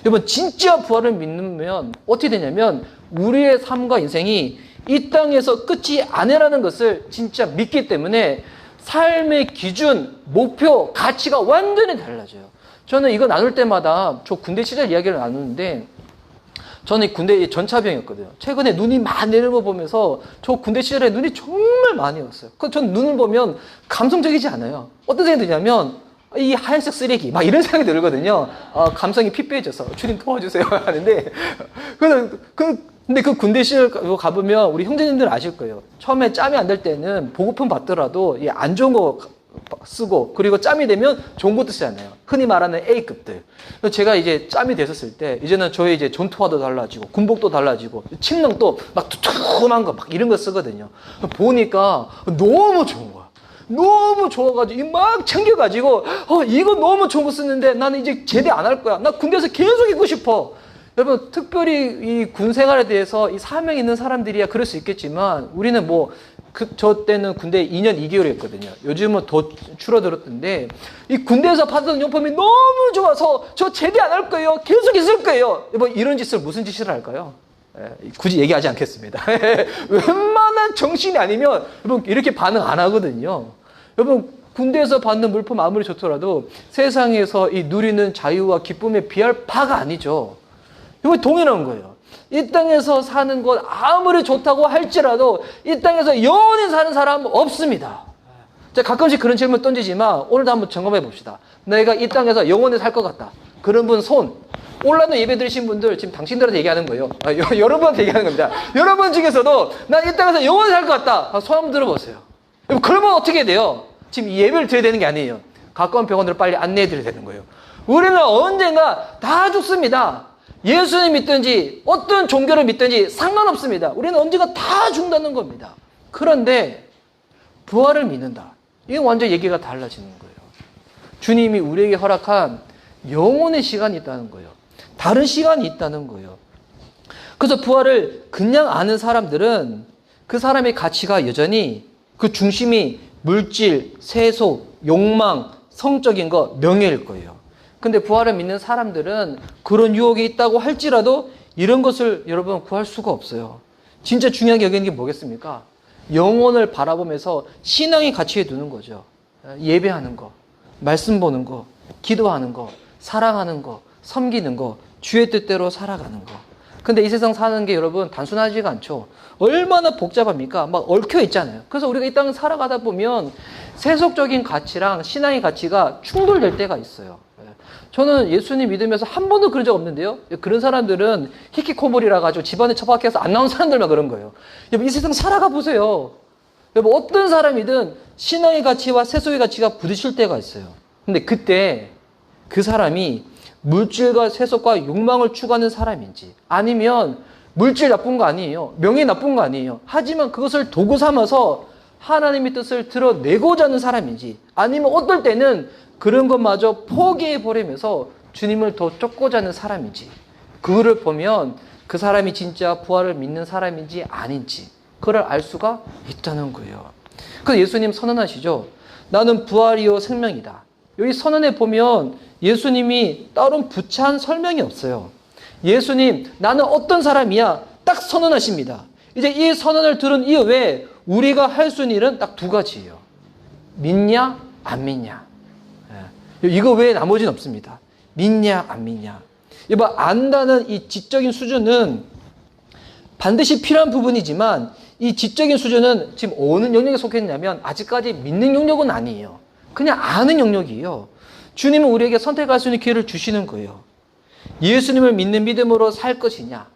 여러분 진짜 부활을 믿으면 어떻게 되냐면 우리의 삶과 인생이 이 땅에서 끝이 아니라는 것을 진짜 믿기 때문에 삶의 기준, 목표, 가치가 완전히 달라져요. 저는 이거 나눌 때마다 저 군대 시절 이야기를 나누는데 저는 군대 전차병이었거든요. 최근에 눈이 많이 내리는 거 보면서 저 군대 시절에 눈이 정말 많이 왔어요. 전 눈을 보면 감성적이지 않아요. 어떤 생각이 드냐면 이 하얀색 쓰레기 막 이런 생각이 들거든요. 감성이 피폐해져서 주님 도와주세요 하는데 근데 그 군대 시절 가보면 우리 형제님들 아실 거예요. 처음에 짬이 안 될 때는 보급품 받더라도 안 좋은 거 쓰고 그리고 짬이 되면 좋은 것도 쓰잖아요. 흔히 말하는 A급들. 제가 이제 짬이 됐었을 때 이제는 저의 이제 전투화도 달라지고 군복도 달라지고 침낭도 막 두툼한 거 막 이런 거 쓰거든요. 보니까 너무 좋은 거야. 너무 좋아가지고 막 챙겨가지고 이거 너무 좋은 거 쓰는데 나는 이제 제대 안 할 거야. 나 군대에서 계속 있고 싶어. 여러분 특별히 이 군 생활에 대해서 이 사명이 있는 사람들이야 그럴 수 있겠지만 우리는 저 때는 군대 2년 2개월이었거든요. 요즘은 더 줄어들었던데 이 군대에서 받았던 용품이 너무 좋아서 저 제대 안 할 거예요. 계속 있을 거예요. 이런 짓을 무슨 짓을 할까요? 굳이 얘기하지 않겠습니다. 웬만한 정신이 아니면 여러분 이렇게 반응 안 하거든요. 여러분 군대에서 받는 물품 아무리 좋더라도 세상에서 이 누리는 자유와 기쁨에 비할 바가 아니죠. 이거 동일한 거예요. 이 땅에서 사는 것 아무리 좋다고 할지라도 이 땅에서 영원히 사는 사람 없습니다. 제가 가끔씩 그런 질문 던지지만 오늘도 한번 점검해 봅시다. 내가 이 땅에서 영원히 살 것 같다. 그런 분 손. 온라인으로 예배 드리신 분들 지금 당신들한테 얘기하는 거예요. 여러분한테 얘기하는 겁니다. 여러분 중에서도 난 이 땅에서 영원히 살 것 같다. 손 한번 들어보세요. 그러면 어떻게 돼요? 지금 예배를 드려야 되는 게 아니에요. 가까운 병원으로 빨리 안내해 드려야 되는 거예요. 우리는 언젠가 다 죽습니다. 예수님 믿든지 어떤 종교를 믿든지 상관없습니다. 우리는 언젠가 다 죽는다는 겁니다. 그런데 부활을 믿는다. 이건 완전 얘기가 달라지는 거예요. 주님이 우리에게 허락한 영혼의 시간이 있다는 거예요. 다른 시간이 있다는 거예요. 그래서 부활을 그냥 아는 사람들은 그 사람의 가치가 여전히 그 중심이 물질, 세속, 욕망, 성적인 거, 명예일 거예요. 근데 부활을 믿는 사람들은 그런 유혹이 있다고 할지라도 이런 것을 여러분 구할 수가 없어요. 진짜 중요하게 여기는 게 뭐겠습니까? 영혼을 바라보면서 신앙의 가치에 두는 거죠. 예배하는 거, 말씀 보는 거, 기도하는 거, 사랑하는 거, 섬기는 거, 주의 뜻대로 살아가는 거. 근데 이 세상 사는 게 여러분 단순하지가 않죠. 얼마나 복잡합니까? 막 얽혀 있잖아요. 그래서 우리가 이 땅을 살아가다 보면 세속적인 가치랑 신앙의 가치가 충돌될 때가 있어요. 저는 예수님 믿으면서 한 번도 그런 적 없는데요. 그런 사람들은 히키코모리라 가지고 집안에 처박혀서 안 나온 사람들만 그런 거예요. 여러분 이 세상 살아가 보세요. 여러분 어떤 사람이든 신앙의 가치와 세속의 가치가 부딪힐 때가 있어요. 근데 그때 그 사람이 물질과 세속과 욕망을 추구하는 사람인지 아니면 물질 나쁜 거 아니에요. 명예 나쁜 거 아니에요. 하지만 그것을 도구 삼아서 하나님의 뜻을 드러내고자 하는 사람인지 아니면 어떨 때는 그런 것마저 포기해버리면서 주님을 더 쫓고자 하는 사람인지 그거를 보면 그 사람이 진짜 부활을 믿는 사람인지 아닌지 그걸 알 수가 있다는 거예요. 그래서 예수님 선언하시죠. 나는 부활이요 생명이다. 여기 선언에 보면 예수님이 따로 부차한 설명이 없어요. 예수님 나는 어떤 사람이야 딱 선언하십니다. 이제 이 선언을 들은 이후에 우리가 할 수 있는 일은 딱 두 가지예요. 믿냐 안 믿냐. 이거 외에 나머지는 없습니다. 믿냐 안 믿냐. 이봐 안다는 이 지적인 수준은 반드시 필요한 부분이지만 이 지적인 수준은 지금 어느 영역에 속했냐면 아직까지 믿는 영역은 아니에요. 그냥 아는 영역이에요. 주님은 우리에게 선택할 수 있는 기회를 주시는 거예요. 예수님을 믿는 믿음으로 살 것이냐.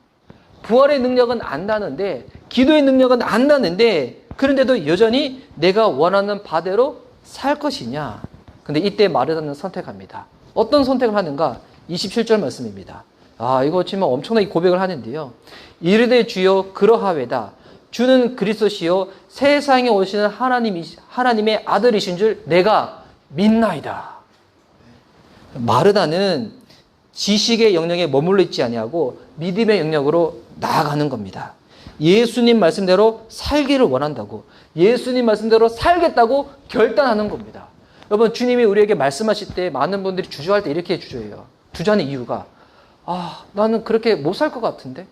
부활의 능력은 안다는데 기도의 능력은 안다는데 그런데도 여전히 내가 원하는 바대로 살 것이냐. 근데 이때 마르다는 선택합니다. 어떤 선택을 하는가? 27절 말씀입니다. 이거 지금 엄청나게 고백을 하는데요. 이르되 주여 그러하외다. 주는 그리스도시요 세상에 오시는 하나님의 아들이신 줄 내가 믿나이다. 마르다는 지식의 영역에 머물러 있지 아니하고 믿음의 영역으로 나아가는 겁니다. 예수님 말씀대로 살기를 원한다고 예수님 말씀대로 살겠다고 결단하는 겁니다. 여러분 주님이 우리에게 말씀하실 때 많은 분들이 주저할 때 이렇게 주저해요. 주저하는 이유가 나는 그렇게 못 살 것 같은데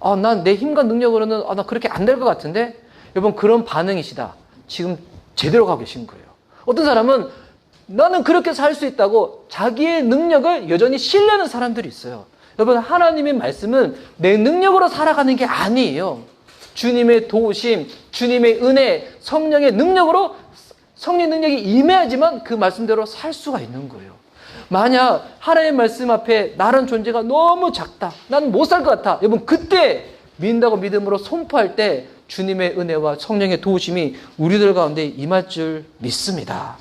난 내 힘과 능력으로는 나 그렇게 안 될 것 같은데 여러분 그런 반응이시다. 지금 제대로 가고 계신 거예요. 어떤 사람은 나는 그렇게 살 수 있다고 자기의 능력을 여전히 신뢰하는 사람들이 있어요. 여러분, 하나님의 말씀은 내 능력으로 살아가는 게 아니에요. 주님의 도우심, 주님의 은혜, 성령의 능력으로, 성령 능력이 임해야지만 그 말씀대로 살 수가 있는 거예요. 만약 하나님의 말씀 앞에 나라는 존재가 너무 작다, 나는 못 살 것 같아, 여러분, 그때 믿는다고 믿음으로 선포할 때 주님의 은혜와 성령의 도우심이 우리들 가운데 임할 줄 믿습니다.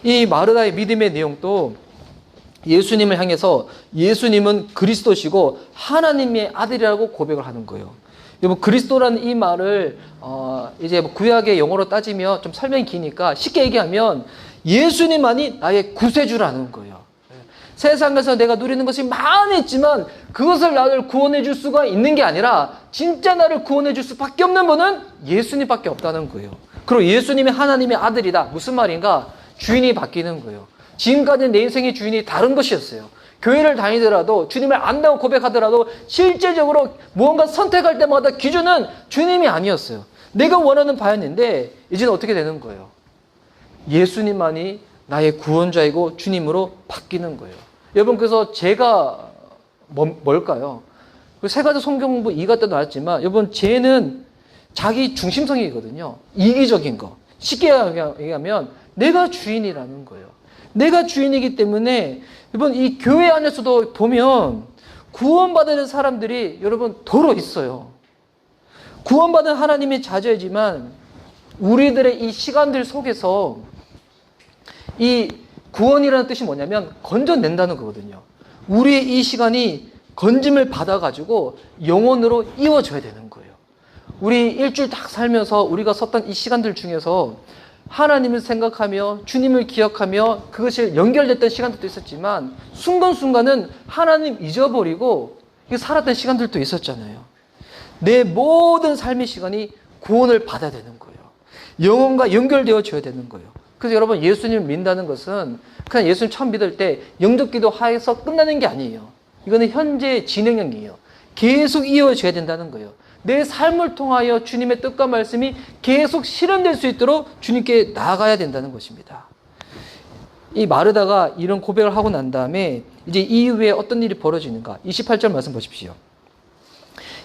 이 마르다의 믿음의 내용도 예수님을 향해서 예수님은 그리스도시고 하나님의 아들이라고 고백을 하는 거예요. 여러분, 그리스도라는 이 말을 이제 구약의 용어로 따지면 좀 설명이 기니까 쉽게 얘기하면 예수님만이 나의 구세주라는 거예요. 세상에서 내가 누리는 것이 많이 있지만 그것을 나를 구원해 줄 수가 있는 게 아니라 진짜 나를 구원해 줄 수밖에 없는 분은 예수님밖에 없다는 거예요. 그리고 예수님이 하나님의 아들이다. 무슨 말인가? 주인이 바뀌는 거예요. 지금까지 내 인생의 주인이 다른 것이었어요. 교회를 다니더라도, 주님을 안다고 고백하더라도 실제적으로 무언가 선택할 때마다 기준은 주님이 아니었어요. 내가 원하는 바였는데 이제는 어떻게 되는 거예요? 예수님만이 나의 구원자이고 주님으로 바뀌는 거예요. 여러분, 그래서 제가 뭘까요? 세 가지 성경 공부 2가 때도 나왔지만, 여러분, 죄는 자기 중심성이거든요. 이기적인 거. 쉽게 얘기하면 내가 주인이라는 거예요. 내가 주인이기 때문에 여러분, 이 교회 안에서도 보면 구원받은 사람들이 여러분 더러 있어요. 구원받은 하나님의 자녀이지만 우리들의 이 시간들 속에서 이 구원이라는 뜻이 뭐냐면 건져낸다는 거거든요. 우리의 이 시간이 건짐을 받아가지고 영혼으로 이어져야 되는 거예요. 우리 일주일 딱 살면서 우리가 썼던 이 시간들 중에서 하나님을 생각하며 주님을 기억하며 그것이 연결됐던 시간들도 있었지만 순간순간은 하나님 잊어버리고 살았던 시간들도 있었잖아요. 내 모든 삶의 시간이 구원을 받아야 되는 거예요. 영혼과 연결되어져야 되는 거예요. 그래서 여러분, 예수님을 믿는다는 것은 그냥 예수님 처음 믿을 때 영접 기도해서 끝나는 게 아니에요. 이거는 현재 진행형이에요. 계속 이어져야 된다는 거예요. 내 삶을 통하여 주님의 뜻과 말씀이 계속 실현될 수 있도록 주님께 나아가야 된다는 것입니다. 이 마르다가 이런 고백을 하고 난 다음에 이제 이후에 어떤 일이 벌어지는가? 28절 말씀 보십시오.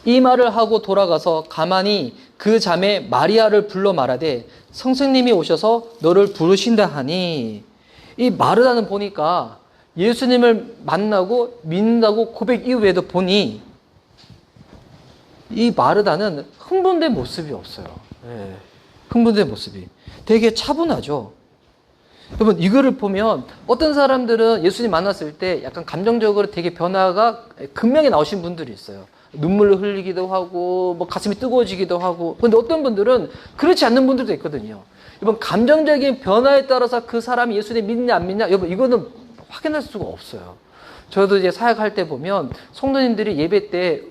이 말을 하고 돌아가서 가만히 그 자매 마리아를 불러 말하되 성령님이 오셔서 너를 부르신다 하니, 이 마르다는 보니까 예수님을 만나고 믿는다고 고백 이후에도 보니 이 마르다는 흥분된 모습이 없어요. 네. 흥분된 모습이 되게 차분하죠. 여러분, 이거를 보면 어떤 사람들은 예수님 만났을 때 약간 감정적으로 되게 변화가 극명히 나오신 분들이 있어요. 눈물을 흘리기도 하고 뭐 가슴이 뜨거워지기도 하고. 근데 어떤 분들은 그렇지 않는 분들도 있거든요. 여러분, 감정적인 변화에 따라서 그 사람이 예수님 믿냐 안 믿냐, 여러분, 이거는 확인할 수가 없어요. 저도 이제 사역할 때 보면 성도님들이 예배 때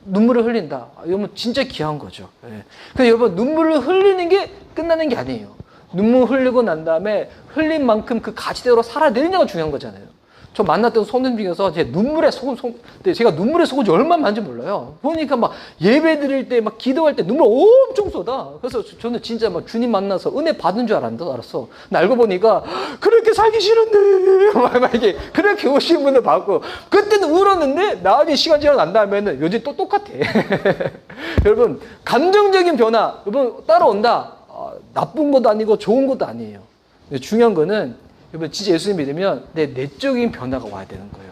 눈물을 흘린다. 이러면 진짜 귀한 거죠. 예. 근데 여러분, 눈물을 흘리는 게 끝나는 게 아니에요. 눈물 흘리고 난 다음에 흘린 만큼 그 가치대로 살아내느냐가 중요한 거잖아요. 저 만났던 성도님 중에서 제가 눈물에 속은 지 얼마 만인지 몰라요. 보니까 막 예배 드릴 때 막 기도할 때 눈물 엄청 쏟아. 그래서 저는 진짜 막 주님 만나서 은혜 받은 줄 알았어. 근데 알고 보니까 그렇게 살기 싫은데 막 이게 그렇게 오신 분을 봤고, 그때는 울었는데 나중에 시간 지나고 난 다음에는 요즘 또 똑같아. 여러분, 감정적인 변화 여러분 따라온다. 나쁜 것도 아니고 좋은 것도 아니에요. 근데 중요한 거는 여러분, 진짜 예수님 믿으면 내 내적인 변화가 와야 되는 거예요.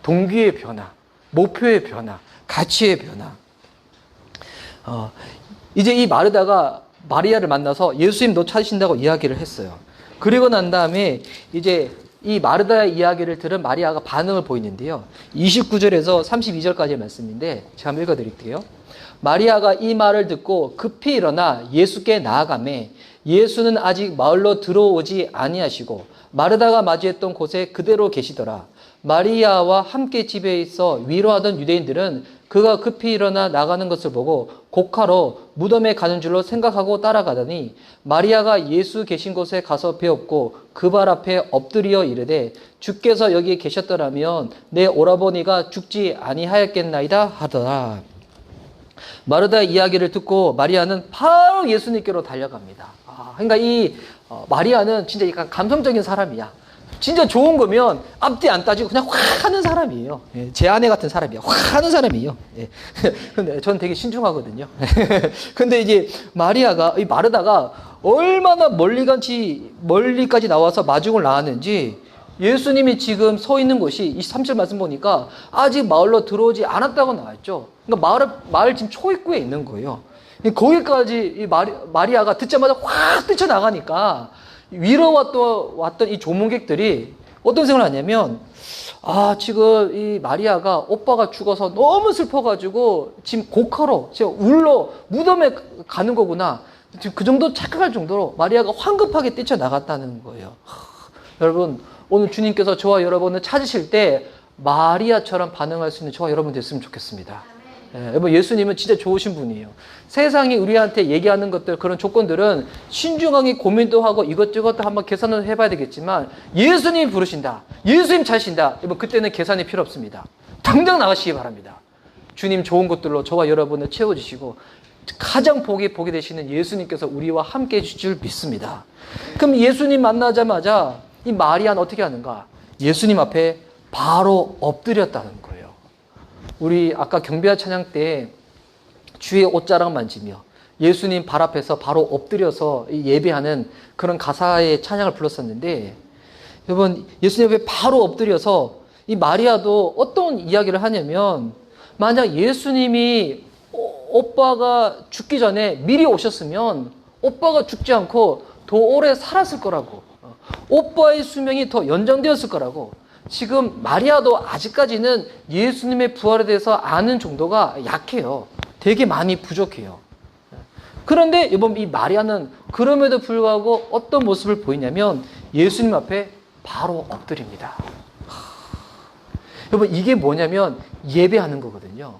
동기의 변화, 목표의 변화, 가치의 변화. 이제 이 마르다가 마리아를 만나서 예수님 너 찾으신다고 이야기를 했어요. 그리고 난 다음에 이제 이 마르다의 이야기를 들은 마리아가 반응을 보이는데요. 29절에서 32절까지의 말씀인데 제가 한번 읽어드릴게요. 마리아가 이 말을 듣고 급히 일어나 예수께 나아가매 예수는 아직 마을로 들어오지 아니하시고 마르다가 맞이했던 곳에 그대로 계시더라. 마리아와 함께 집에 있어 위로하던 유대인들은 그가 급히 일어나 나가는 것을 보고 곡하러 무덤에 가는 줄로 생각하고 따라가더니 마리아가 예수 계신 곳에 가서 배웠고 그 발 앞에 엎드려 이르되 주께서 여기 계셨더라면 내 오라버니가 죽지 아니하였겠나이다 하더라. 마르다의 이야기를 듣고 마리아는 바로 예수님께로 달려갑니다. 그러니까 이 마리아는 진짜 약간 감성적인 사람이야. 진짜 좋은 거면 앞뒤 안 따지고 그냥 확 하는 사람이에요. 예, 제 아내 같은 사람이야. 확 하는 사람이에요. 예. 근데 전 되게 신중하거든요. 근데 이제 이 마르다가 얼마나 멀리까지 나와서 마중을 나왔는지 예수님이 지금 서 있는 곳이 23절 말씀 보니까 아직 마을로 들어오지 않았다고 나왔죠. 그러니까 마을 지금 초입구에 있는 거예요. 거기까지 이 마리아가 듣자마자 확 뛰쳐나가니까 위로 왔던 이 조문객들이 어떤 생각을 하냐면, 지금 이 마리아가 오빠가 죽어서 너무 슬퍼가지고 지금 곡하러, 지금 울러 무덤에 가는 거구나. 지금 그 정도 착각할 정도로 마리아가 황급하게 뛰쳐나갔다는 거예요. 여러분, 오늘 주님께서 저와 여러분을 찾으실 때 마리아처럼 반응할 수 있는 저와 여러분 됐으면 좋겠습니다. 여러분, 예수님은 진짜 좋으신 분이에요. 세상이 우리한테 얘기하는 것들, 그런 조건들은 신중하게 고민도 하고 이것저것 한번 계산을 해봐야 되겠지만 예수님이 부르신다, 예수님 찾으신다, 여러분 그때는 계산이 필요 없습니다. 당장 나가시기 바랍니다. 주님 좋은 것들로 저와 여러분을 채워주시고 가장 복이 되시는 예수님께서 우리와 함께 해주실 줄 믿습니다. 그럼 예수님 만나자마자 이 마리아는 어떻게 하는가? 예수님 앞에 바로 엎드렸다는 거예요. 우리 아까 경배와 찬양 때 주의 옷자락 만지며 예수님 발 앞에서 바로 엎드려서 예배하는 그런 가사의 찬양을 불렀었는데, 여러분 예수님 앞에 바로 엎드려서 이 마리아도 어떤 이야기를 하냐면, 만약 예수님이 오빠가 죽기 전에 미리 오셨으면 오빠가 죽지 않고 더 오래 살았을 거라고, 오빠의 수명이 더 연장되었을 거라고. 지금 마리아도 아직까지는 예수님의 부활에 대해서 아는 정도가 약해요. 되게 많이 부족해요. 그런데 이번 이 마리아는 그럼에도 불구하고 어떤 모습을 보이냐면 예수님 앞에 바로 엎드립니다. 여러분, 이게 뭐냐면 예배하는 거거든요.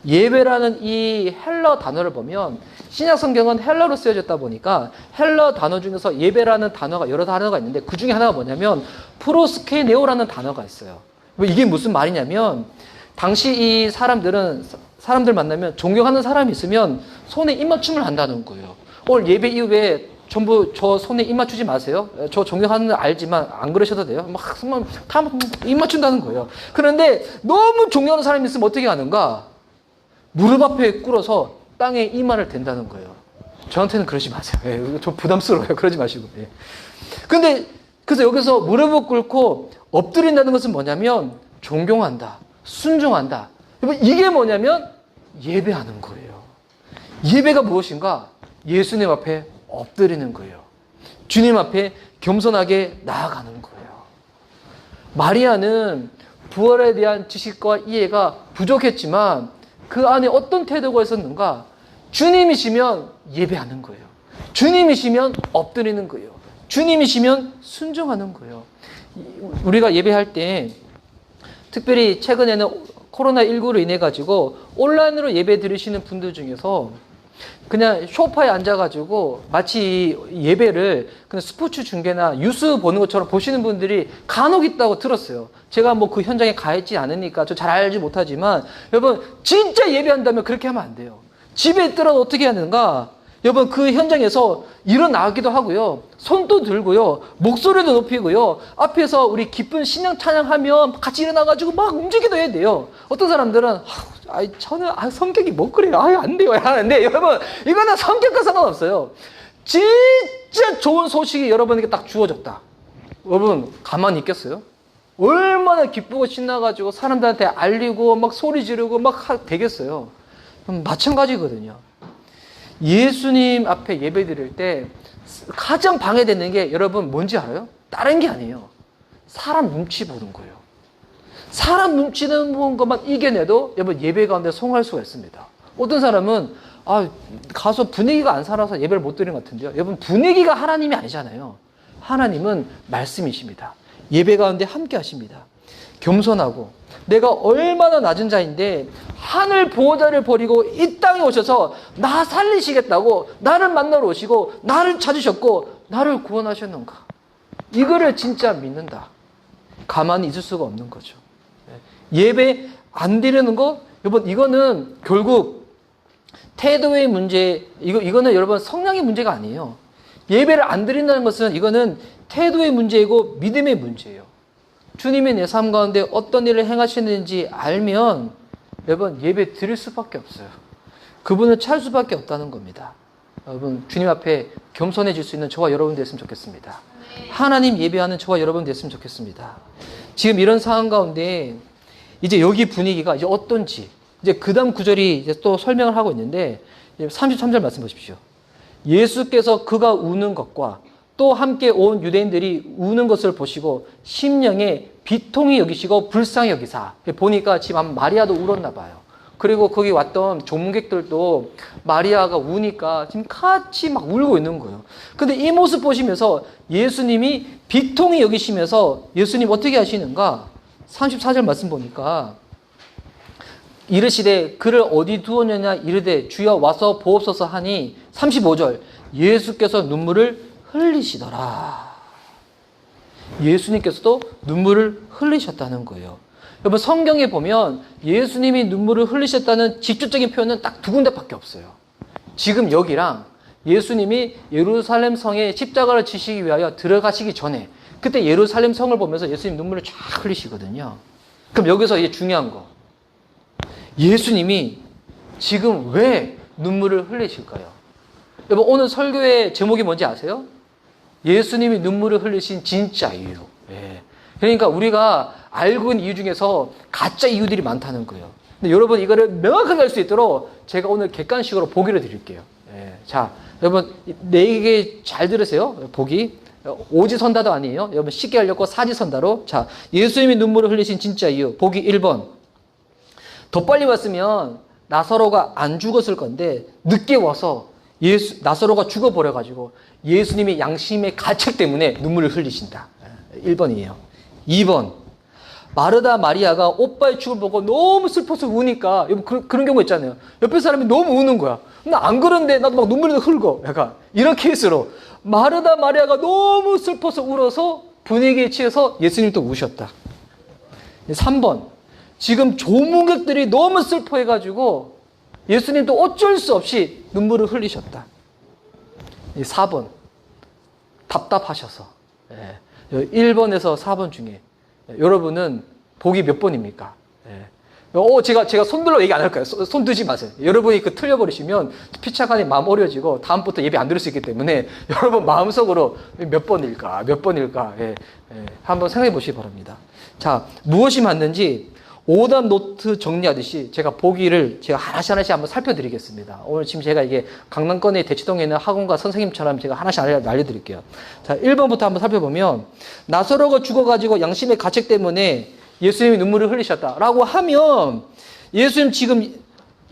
예배라는 이 헬라 단어를 보면 신약 성경은 헬라로 쓰여졌다 보니까 헬라 단어 중에서 예배라는 단어가 여러 단어가 있는데 그 중에 하나가 뭐냐면 프로스케네오라는 단어가 있어요. 이게 무슨 말이냐면, 당시 이 사람들 만나면 존경하는 사람이 있으면 손에 입맞춤을 한다는 거예요. 오늘 예배 이후에 전부 저 손에 입맞추지 마세요. 저 존경하는 거 알지만 안 그러셔도 돼요. 막 다 입맞춘다는 거예요. 그런데 너무 존경하는 사람이 있으면 어떻게 하는가? 무릎 앞에 꿇어서 땅에 이마를 댄다는 거예요. 저한테는 그러지 마세요. 예, 좀 부담스러워요. 그러지 마시고. 예. 그래서 여기서 무릎을 꿇고 엎드린다는 것은 뭐냐면 존경한다, 순종한다. 이게 뭐냐면 예배하는 거예요. 예배가 무엇인가? 예수님 앞에 엎드리는 거예요. 주님 앞에 겸손하게 나아가는 거예요. 마리아는 부활에 대한 지식과 이해가 부족했지만 그 안에 어떤 태도가 있었는가? 주님이시면 예배하는 거예요. 주님이시면 엎드리는 거예요. 주님이시면 순종하는 거예요. 우리가 예배할 때 특별히 최근에는 코로나19로 인해 가지고 온라인으로 예배 드리시는 분들 중에서 그냥 소파에 앉아가지고 마치 예배를 그냥 스포츠 중계나 뉴스 보는 것처럼 보시는 분들이 간혹 있다고 들었어요. 제가 뭐 그 현장에 가 있지 않으니까 저 잘 알지 못하지만, 여러분 진짜 예배한다면 그렇게 하면 안 돼요. 집에 있더라도 어떻게 하는가? 여러분 그 현장에서 일어나기도 하고요, 손도 들고요, 목소리도 높이고요, 앞에서 우리 기쁜 신앙 찬양하면 같이 일어나가지고 막 움직이도 해야 돼요. 어떤 사람들은 저는 성격이 뭐 그래요, 안 돼요 하는데, 여러분 이거는 성격과 상관없어요. 진짜 좋은 소식이 여러분에게 딱 주어졌다. 여러분 가만히 있겠어요? 얼마나 기쁘고 신나가지고 사람들한테 알리고 막 소리 지르고 막 되겠어요. 마찬가지거든요. 예수님 앞에 예배 드릴 때 가장 방해되는 게 여러분 뭔지 알아요? 다른 게 아니에요. 사람 눈치 보는 거예요. 사람 눈치는 보는 것만 이겨내도 여러분 예배 가운데 송할 수가 있습니다. 어떤 사람은 가서 분위기가 안 살아서 예배를 못 드리는 것 같은데요. 여러분 분위기가 하나님이 아니잖아요. 하나님은 말씀이십니다. 예배 가운데 함께 하십니다. 겸손하고 내가 얼마나 낮은 자인데 하늘 보호자를 버리고 이 땅에 오셔서 나 살리시겠다고 나를 만나러 오시고 나를 찾으셨고 나를 구원하셨는가? 이거를 진짜 믿는다. 가만히 있을 수가 없는 거죠. 예배 안 드리는 거, 여러분 이거는 결국 태도의 문제, 이거는 여러분 성향의 문제가 아니에요. 예배를 안 드린다는 것은 이거는 태도의 문제이고 믿음의 문제예요. 주님이 내 삶 가운데 어떤 일을 행하시는지 알면 여러분 예배 드릴 수밖에 없어요. 그분을 찾을 수밖에 없다는 겁니다. 여러분 주님 앞에 겸손해질 수 있는 저와 여러분 됐으면 좋겠습니다. 하나님 예배하는 저와 여러분 됐으면 좋겠습니다. 지금 이런 상황 가운데 이제 여기 분위기가 이제 어떤지 이제 그 다음 구절이 이제 또 설명을 하고 있는데 33절 말씀 보십시오. 예수께서 그가 우는 것과 또 함께 온 유대인들이 우는 것을 보시고 심령에 비통히 여기시고 불쌍히 여기사. 보니까 지금 마리아도 울었나 봐요. 그리고 거기 왔던 조문객들도 마리아가 우니까 지금 같이 막 울고 있는 거예요. 근데 이 모습 보시면서 예수님이 비통히 여기시면서 예수님 어떻게 하시는가? 34절 말씀 보니까 이르시되 그를 어디 두었느냐 이르되 주여 와서 보옵소서 하니 35절 예수께서 눈물을 흘리시더라. 예수님께서도 눈물을 흘리셨다는 거예요. 여러분 성경에 보면 예수님이 눈물을 흘리셨다는 직접적인 표현은 딱 두 군데밖에 없어요. 지금 여기랑 예수님이 예루살렘 성에 십자가를 지시기 위하여 들어가시기 전에 그때 예루살렘 성을 보면서 예수님 눈물을 쫙 흘리시거든요. 그럼 여기서 이게 중요한 거. 예수님이 지금 왜 눈물을 흘리실까요? 여러분 오늘 설교의 제목이 뭔지 아세요? 예수님이 눈물을 흘리신 진짜 이유. 예. 그러니까 우리가 알고 있는 이유 중에서 가짜 이유들이 많다는 거예요. 근데 여러분 이거를 명확하게 알 수 있도록 제가 오늘 객관식으로 보기를 드릴게요. 예. 자, 여러분 내게 잘 들으세요. 보기. 오지선다도 아니에요. 여러분 쉽게 하려고 사지선다로. 자, 예수님이 눈물을 흘리신 진짜 이유. 보기 1번. 더 빨리 왔으면 나사로가 안 죽었을 건데 늦게 와서 나사로가 죽어버려가지고 예수님의 양심의 가책 때문에 눈물을 흘리신다. 1번이에요. 2번. 마르다 마리아가 오빠의 죽음을 보고 너무 슬퍼서 우니까 그런 경우 있잖아요. 옆에 사람이 너무 우는 거야. 나 안 그런데 나도 막 눈물이 흘고 약간 이런 케이스로 마르다 마리아가 너무 슬퍼서 울어서 분위기에 취해서 예수님도 우셨다. 3번. 지금 조문객들이 너무 슬퍼해가지고 예수님도 어쩔 수 없이 눈물을 흘리셨다. 4번. 답답하셔서. 1번에서 4번 중에 여러분은 복이 몇 번입니까? 제가 손들로 얘기 안 할까요? 손 드지 마세요. 여러분이 틀려버리시면 피차간에 마음 어려지고 다음부터 예배 안 들을 수 있기 때문에 여러분 마음속으로 몇 번일까? 한번 생각해 보시기 바랍니다. 자, 무엇이 맞는지 오답 노트 정리하듯이 제가 보기를 제가 하나씩 한번 살펴드리겠습니다. 오늘 지금 제가 이게 강남권의 대치동에 있는 학원과 선생님처럼 제가 하나씩 알려드릴게요. 자, 1번부터 한번 살펴보면 나사로가 죽어가지고 양심의 가책 때문에 예수님이 눈물을 흘리셨다라고 하면 예수님 지금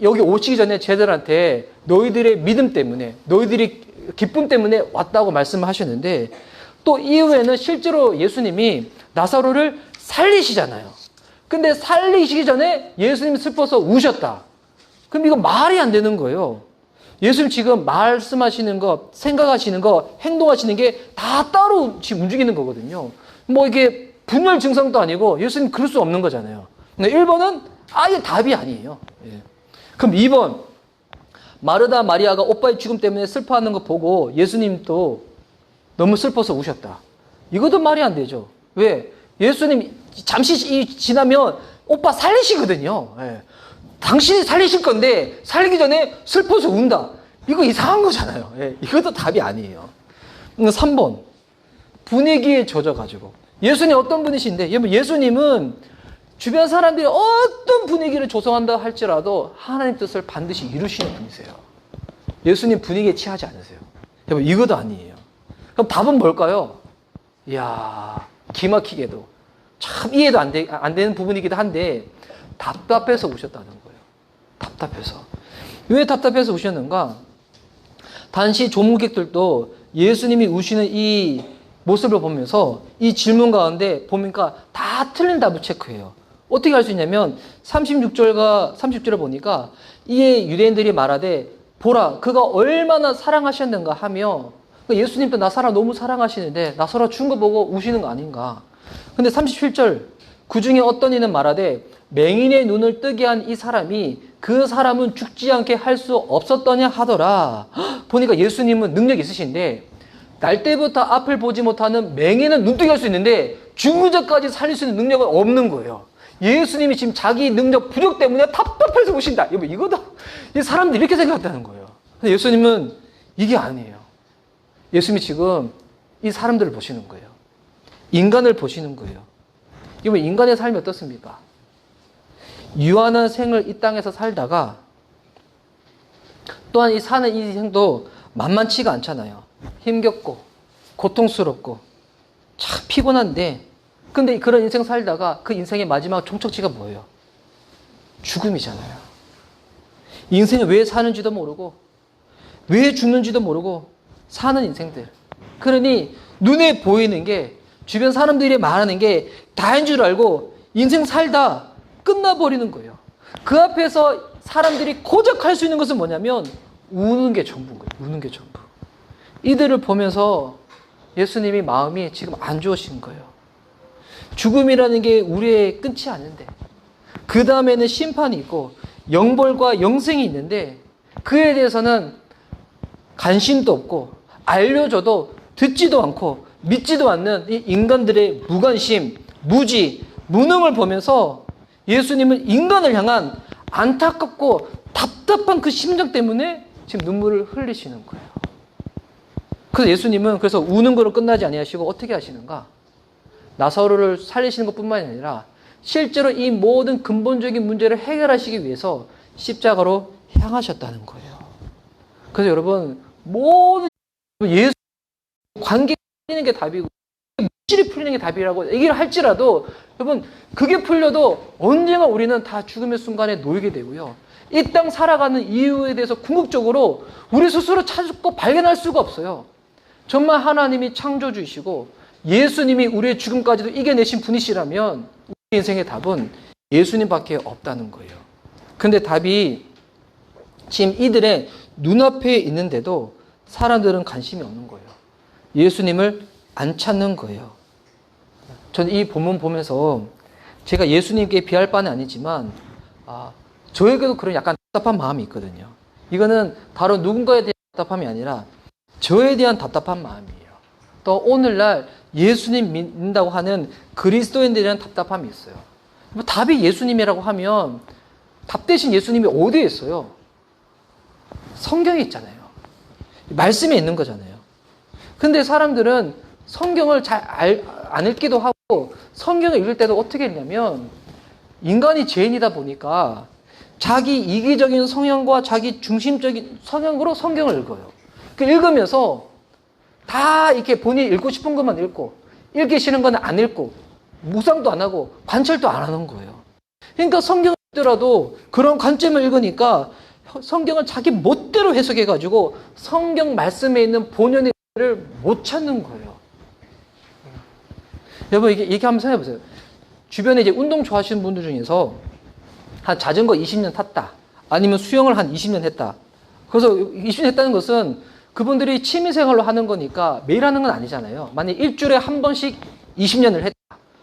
여기 오시기 전에 쟤들한테 너희들의 믿음 때문에 너희들이 기쁨 때문에 왔다고 말씀을 하셨는데 또 이후에는 실제로 예수님이 나사로를 살리시잖아요. 근데 살리시기 전에 예수님이 슬퍼서 우셨다. 그럼 이거 말이 안 되는 거예요. 예수님 지금 말씀하시는 거, 생각하시는 거, 행동하시는 게 다 따로 지금 움직이는 거거든요. 뭐 이게 분열 증상도 아니고 예수님 그럴 수 없는 거잖아요. 근데 1번은 아예 답이 아니에요. 예. 그럼 2번. 마르다 마리아가 오빠의 죽음 때문에 슬퍼하는 거 보고 예수님도 너무 슬퍼서 우셨다. 이것도 말이 안 되죠. 왜? 예수님 잠시 지나면 오빠 살리시거든요. 예. 당신이 살리실 건데 살리기 전에 슬퍼서 운다. 이거 이상한 거잖아요. 예. 이것도 답이 아니에요. 3번. 분위기에 젖어가지고. 예수님 어떤 분이신데 예수님은 주변 사람들이 어떤 분위기를 조성한다 할지라도 하나님 뜻을 반드시 이루시는 분이세요. 예수님 분위기에 취하지 않으세요. 여러분 이것도 아니에요. 그럼 답은 뭘까요? 이야, 기막히게도 참 이해도 안 되는 부분이기도 한데 답답해서 우셨다는 거예요. 답답해서. 왜 답답해서 우셨는가? 단시 조문객들도 예수님이 우시는 이 모습을 보면서 이 질문 가운데 보니까 다 틀린 답을 체크해요. 어떻게 할 수 있냐면 36절을 보니까 이에 유대인들이 말하되 보라 그가 얼마나 사랑하셨는가 하며 예수님도 나 사람 너무 사랑하시는데 나사로 죽은 거 보고 우시는 거 아닌가. 근데 37절 그 중에 어떤 이는 말하되 맹인의 눈을 뜨게 한 이 사람이 그 사람은 죽지 않게 할 수 없었더냐 하더라. 보니까 예수님은 능력이 있으신데 날 때부터 앞을 보지 못하는 맹인은 눈뜨게 할 수 있는데 죽는 자까지 살릴 수 있는 능력은 없는 거예요. 예수님이 지금 자기 능력 부족 때문에 답답해서 오신다. 여러분, 이거다. 사람들이 이렇게 생각한다는 거예요. 근데 예수님은 이게 아니에요. 예수님이 지금 이 사람들을 보시는 거예요. 인간을 보시는 거예요. 여러분, 인간의 삶이 어떻습니까? 유한한 생을 이 땅에서 살다가 또한 이 사는 이 생도 만만치가 않잖아요. 힘겹고 고통스럽고 참 피곤한데, 근데 그런 인생 살다가 그 인생의 마지막 종착지가 뭐예요? 죽음이잖아요. 인생을 왜 사는지도 모르고 왜 죽는지도 모르고 사는 인생들. 그러니 눈에 보이는 게, 주변 사람들이 말하는 게 다인 줄 알고 인생 살다 끝나버리는 거예요. 그 앞에서 사람들이 고작 할 수 있는 것은 뭐냐면 우는 게 전부인 거예요. 우는 게 전부. 이들을 보면서 예수님이 마음이 지금 안 좋으신 거예요. 죽음이라는 게 우리의 끝이 아닌데, 그 다음에는 심판이 있고 영벌과 영생이 있는데, 그에 대해서는 관심도 없고 알려줘도 듣지도 않고 믿지도 않는 이 인간들의 무관심, 무지, 무능을 보면서 예수님은 인간을 향한 안타깝고 답답한 그 심정 때문에 지금 눈물을 흘리시는 거예요. 그래서 예수님은 그래서 우는 거로 끝나지 아니하시고 어떻게 하시는가? 나사로를 살리시는 것뿐만이 아니라 실제로 이 모든 근본적인 문제를 해결하시기 위해서 십자가로 향하셨다는 거예요. 그래서 여러분, 모든 예수 관계 풀리는 게 답이고 물질이 풀리는 게 답이라고 얘기를 할지라도, 여러분, 그게 풀려도 언젠가 우리는 다 죽음의 순간에 놓이게 되고요. 이 땅 살아가는 이유에 대해서 궁극적으로 우리 스스로 찾고 발견할 수가 없어요. 정말 하나님이 창조주이시고 예수님이 우리의 죽음까지도 이겨내신 분이시라면 우리 인생의 답은 예수님밖에 없다는 거예요. 근데 답이 지금 이들의 눈앞에 있는데도 사람들은 관심이 없는 거예요. 예수님을 안 찾는 거예요. 저는 이 본문 보면서 제가 예수님께 비할 바는 아니지만 저에게도 그런 약간 답답한 마음이 있거든요. 이거는 다른 누군가에 대한 답답함이 아니라 저에 대한 답답한 마음이에요. 또 오늘날 예수님 믿는다고 하는 그리스도인들에 대한 답답함이 있어요. 답이 예수님이라고 하면 답 대신 예수님이 어디에 있어요? 성경에 있잖아요. 말씀에 있는 거잖아요. 근데 사람들은 성경을 잘 안 읽기도 하고 성경을 읽을 때도 어떻게 읽냐면 인간이 죄인이다 보니까 자기 이기적인 성향과 자기 중심적인 성향으로 성경을 읽어요. 읽으면서 다 이렇게 본인이 읽고 싶은 것만 읽고 읽기 싫은 건 안 읽고 묵상도 안 하고 관찰도 안 하는 거예요. 그러니까 성경을 읽더라도 그런 관점을 읽으니까 성경을 자기 멋대로 해석해가지고 성경 말씀에 있는 본연의 의미를 못 찾는 거예요. 여러분, 이게 한번 생각해보세요. 주변에 이제 운동 좋아하시는 분들 중에서 한 자전거 20년 탔다, 아니면 수영을 한 20년 했다. 그래서 20년 했다는 것은 그분들이 취미생활로 하는 거니까 매일 하는 건 아니잖아요. 만약 일주일에 한 번씩 20년을 했다.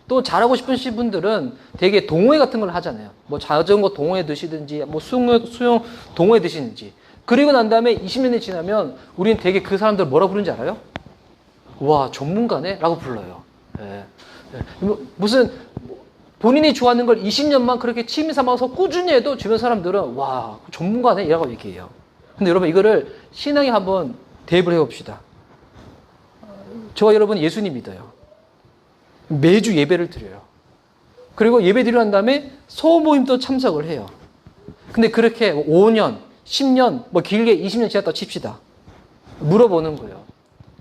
또 잘하고 싶으신 분들은 되게 동호회 같은 걸 하잖아요. 뭐 자전거 동호회 드시든지, 뭐 수영 동호회 드시는지. 그리고 난 다음에 20년이 지나면 우리는 되게 그 사람들 뭐라 부르는지 알아요? 와, 전문가네? 라고 불러요. 예. 무슨 본인이 좋아하는 걸 20년만 그렇게 취미 삼아서 꾸준히 해도 주변 사람들은 와, 전문가네? 이라고 얘기해요. 근데 여러분, 이거를 신앙에 한번 대입을 해봅시다. 저와 여러분 예수님 믿어요. 매주 예배를 드려요. 그리고 예배 드리고 난 다음에 소모임도 참석을 해요. 근데 그렇게 5년, 10년, 뭐 길게 20년 지났다고 칩시다. 물어보는 거예요.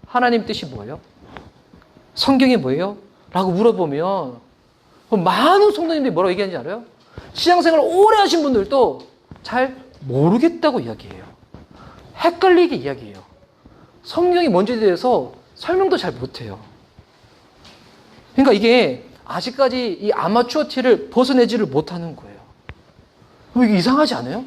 하나님 뜻이 뭐예요? 성경이 뭐예요? 라고 물어보면 많은 성도님들이 뭐라고 얘기하는지 알아요? 신앙생활을 오래 하신 분들도 잘 모르겠다고 이야기해요. 헷갈리게 이야기해요. 성경이 뭔지에 대해서 설명도 잘 못해요. 그러니까 이게 아직까지 이 아마추어 티를 벗어내지를 못하는 거예요. 이게 이상하지 않아요?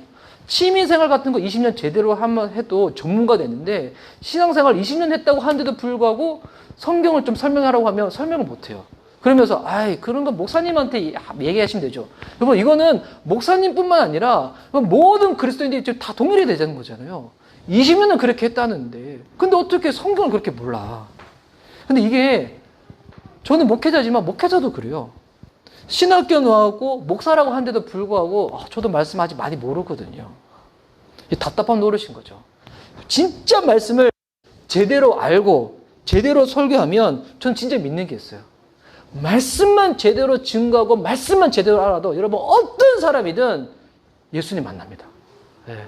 취미생활 같은 거 20년 제대로 한번 해도 전문가 되는데 신앙생활 20년 했다고 하는데도 불구하고 성경을 좀 설명하라고 하면 설명을 못해요. 그러면서 아이 그런 건 목사님한테 얘기하시면 되죠. 여러분 이거는 목사님뿐만 아니라 모든 그리스도인들이 다 동일해야 되는 거잖아요. 20년은 그렇게 했다는데 근데 어떻게 성경을 그렇게 몰라. 근데 이게 저는 목회자지만 목회자도 그래요. 신학교 나왔고 목사라고 한데도 불구하고 저도 말씀 아직 많이 모르거든요. 답답한 노릇인 거죠. 진짜 말씀을 제대로 알고 제대로 설교하면 전 진짜 믿는 게 있어요. 말씀만 제대로 증거하고 말씀만 제대로 알아도 여러분 어떤 사람이든 예수님 만납니다. 네.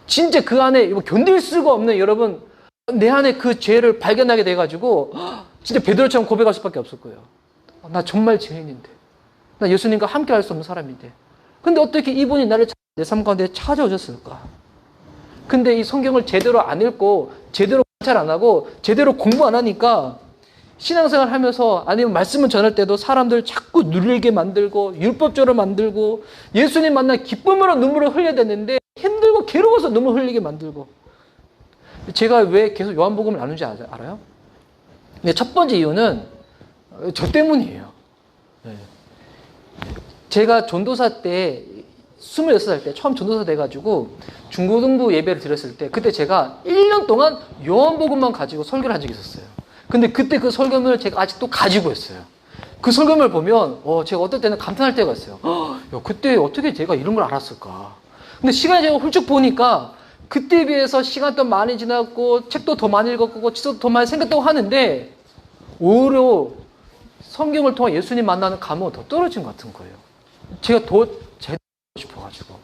진짜 그 안에 견딜 수가 없는 여러분 내 안에 그 죄를 발견하게 돼가지고 진짜 베드로처럼 고백할 수밖에 없을 거예요. 나 정말 죄인인데 나 예수님과 함께 할 수 없는 사람인데 근데 어떻게 이분이 나를 내 삶 가운데 찾아오셨을까? 근데 이 성경을 제대로 안 읽고 제대로 관찰 안 하고 제대로 공부 안 하니까 신앙생활 하면서 아니면 말씀을 전할 때도 사람들 자꾸 눌리게 만들고 율법적으로 만들고 예수님 만나 기쁨으로 눈물을 흘려야 되는데 힘들고 괴로워서 눈물 흘리게 만들고 제가 왜 계속 요한복음을 나누는지 알아요? 근데 첫 번째 이유는 저 때문이에요. 제가 전도사 때 26살 때 처음 전도사 돼가지고 중고등부 예배를 드렸을 때 그때 제가 1년 동안 요한복음만 가지고 설교를 한 적이 있었어요. 근데 그때 그 설교문을 제가 아직도 가지고 있어요. 그 설교문을 보면 제가 어떨 때는 감탄할 때가 있어요. 야, 그때 어떻게 제가 이런 걸 알았을까? 근데 시간이 제가 훌쩍 보니까 그때에 비해서 시간도 많이 지났고 책도 더 많이 읽었고 지도도 더 많이 생겼다고 하는데 오히려 성경을 통해 예수님 만나는 감흥은 더 떨어진 것 같은 거예요. 제가 더 제대로 싶어가지고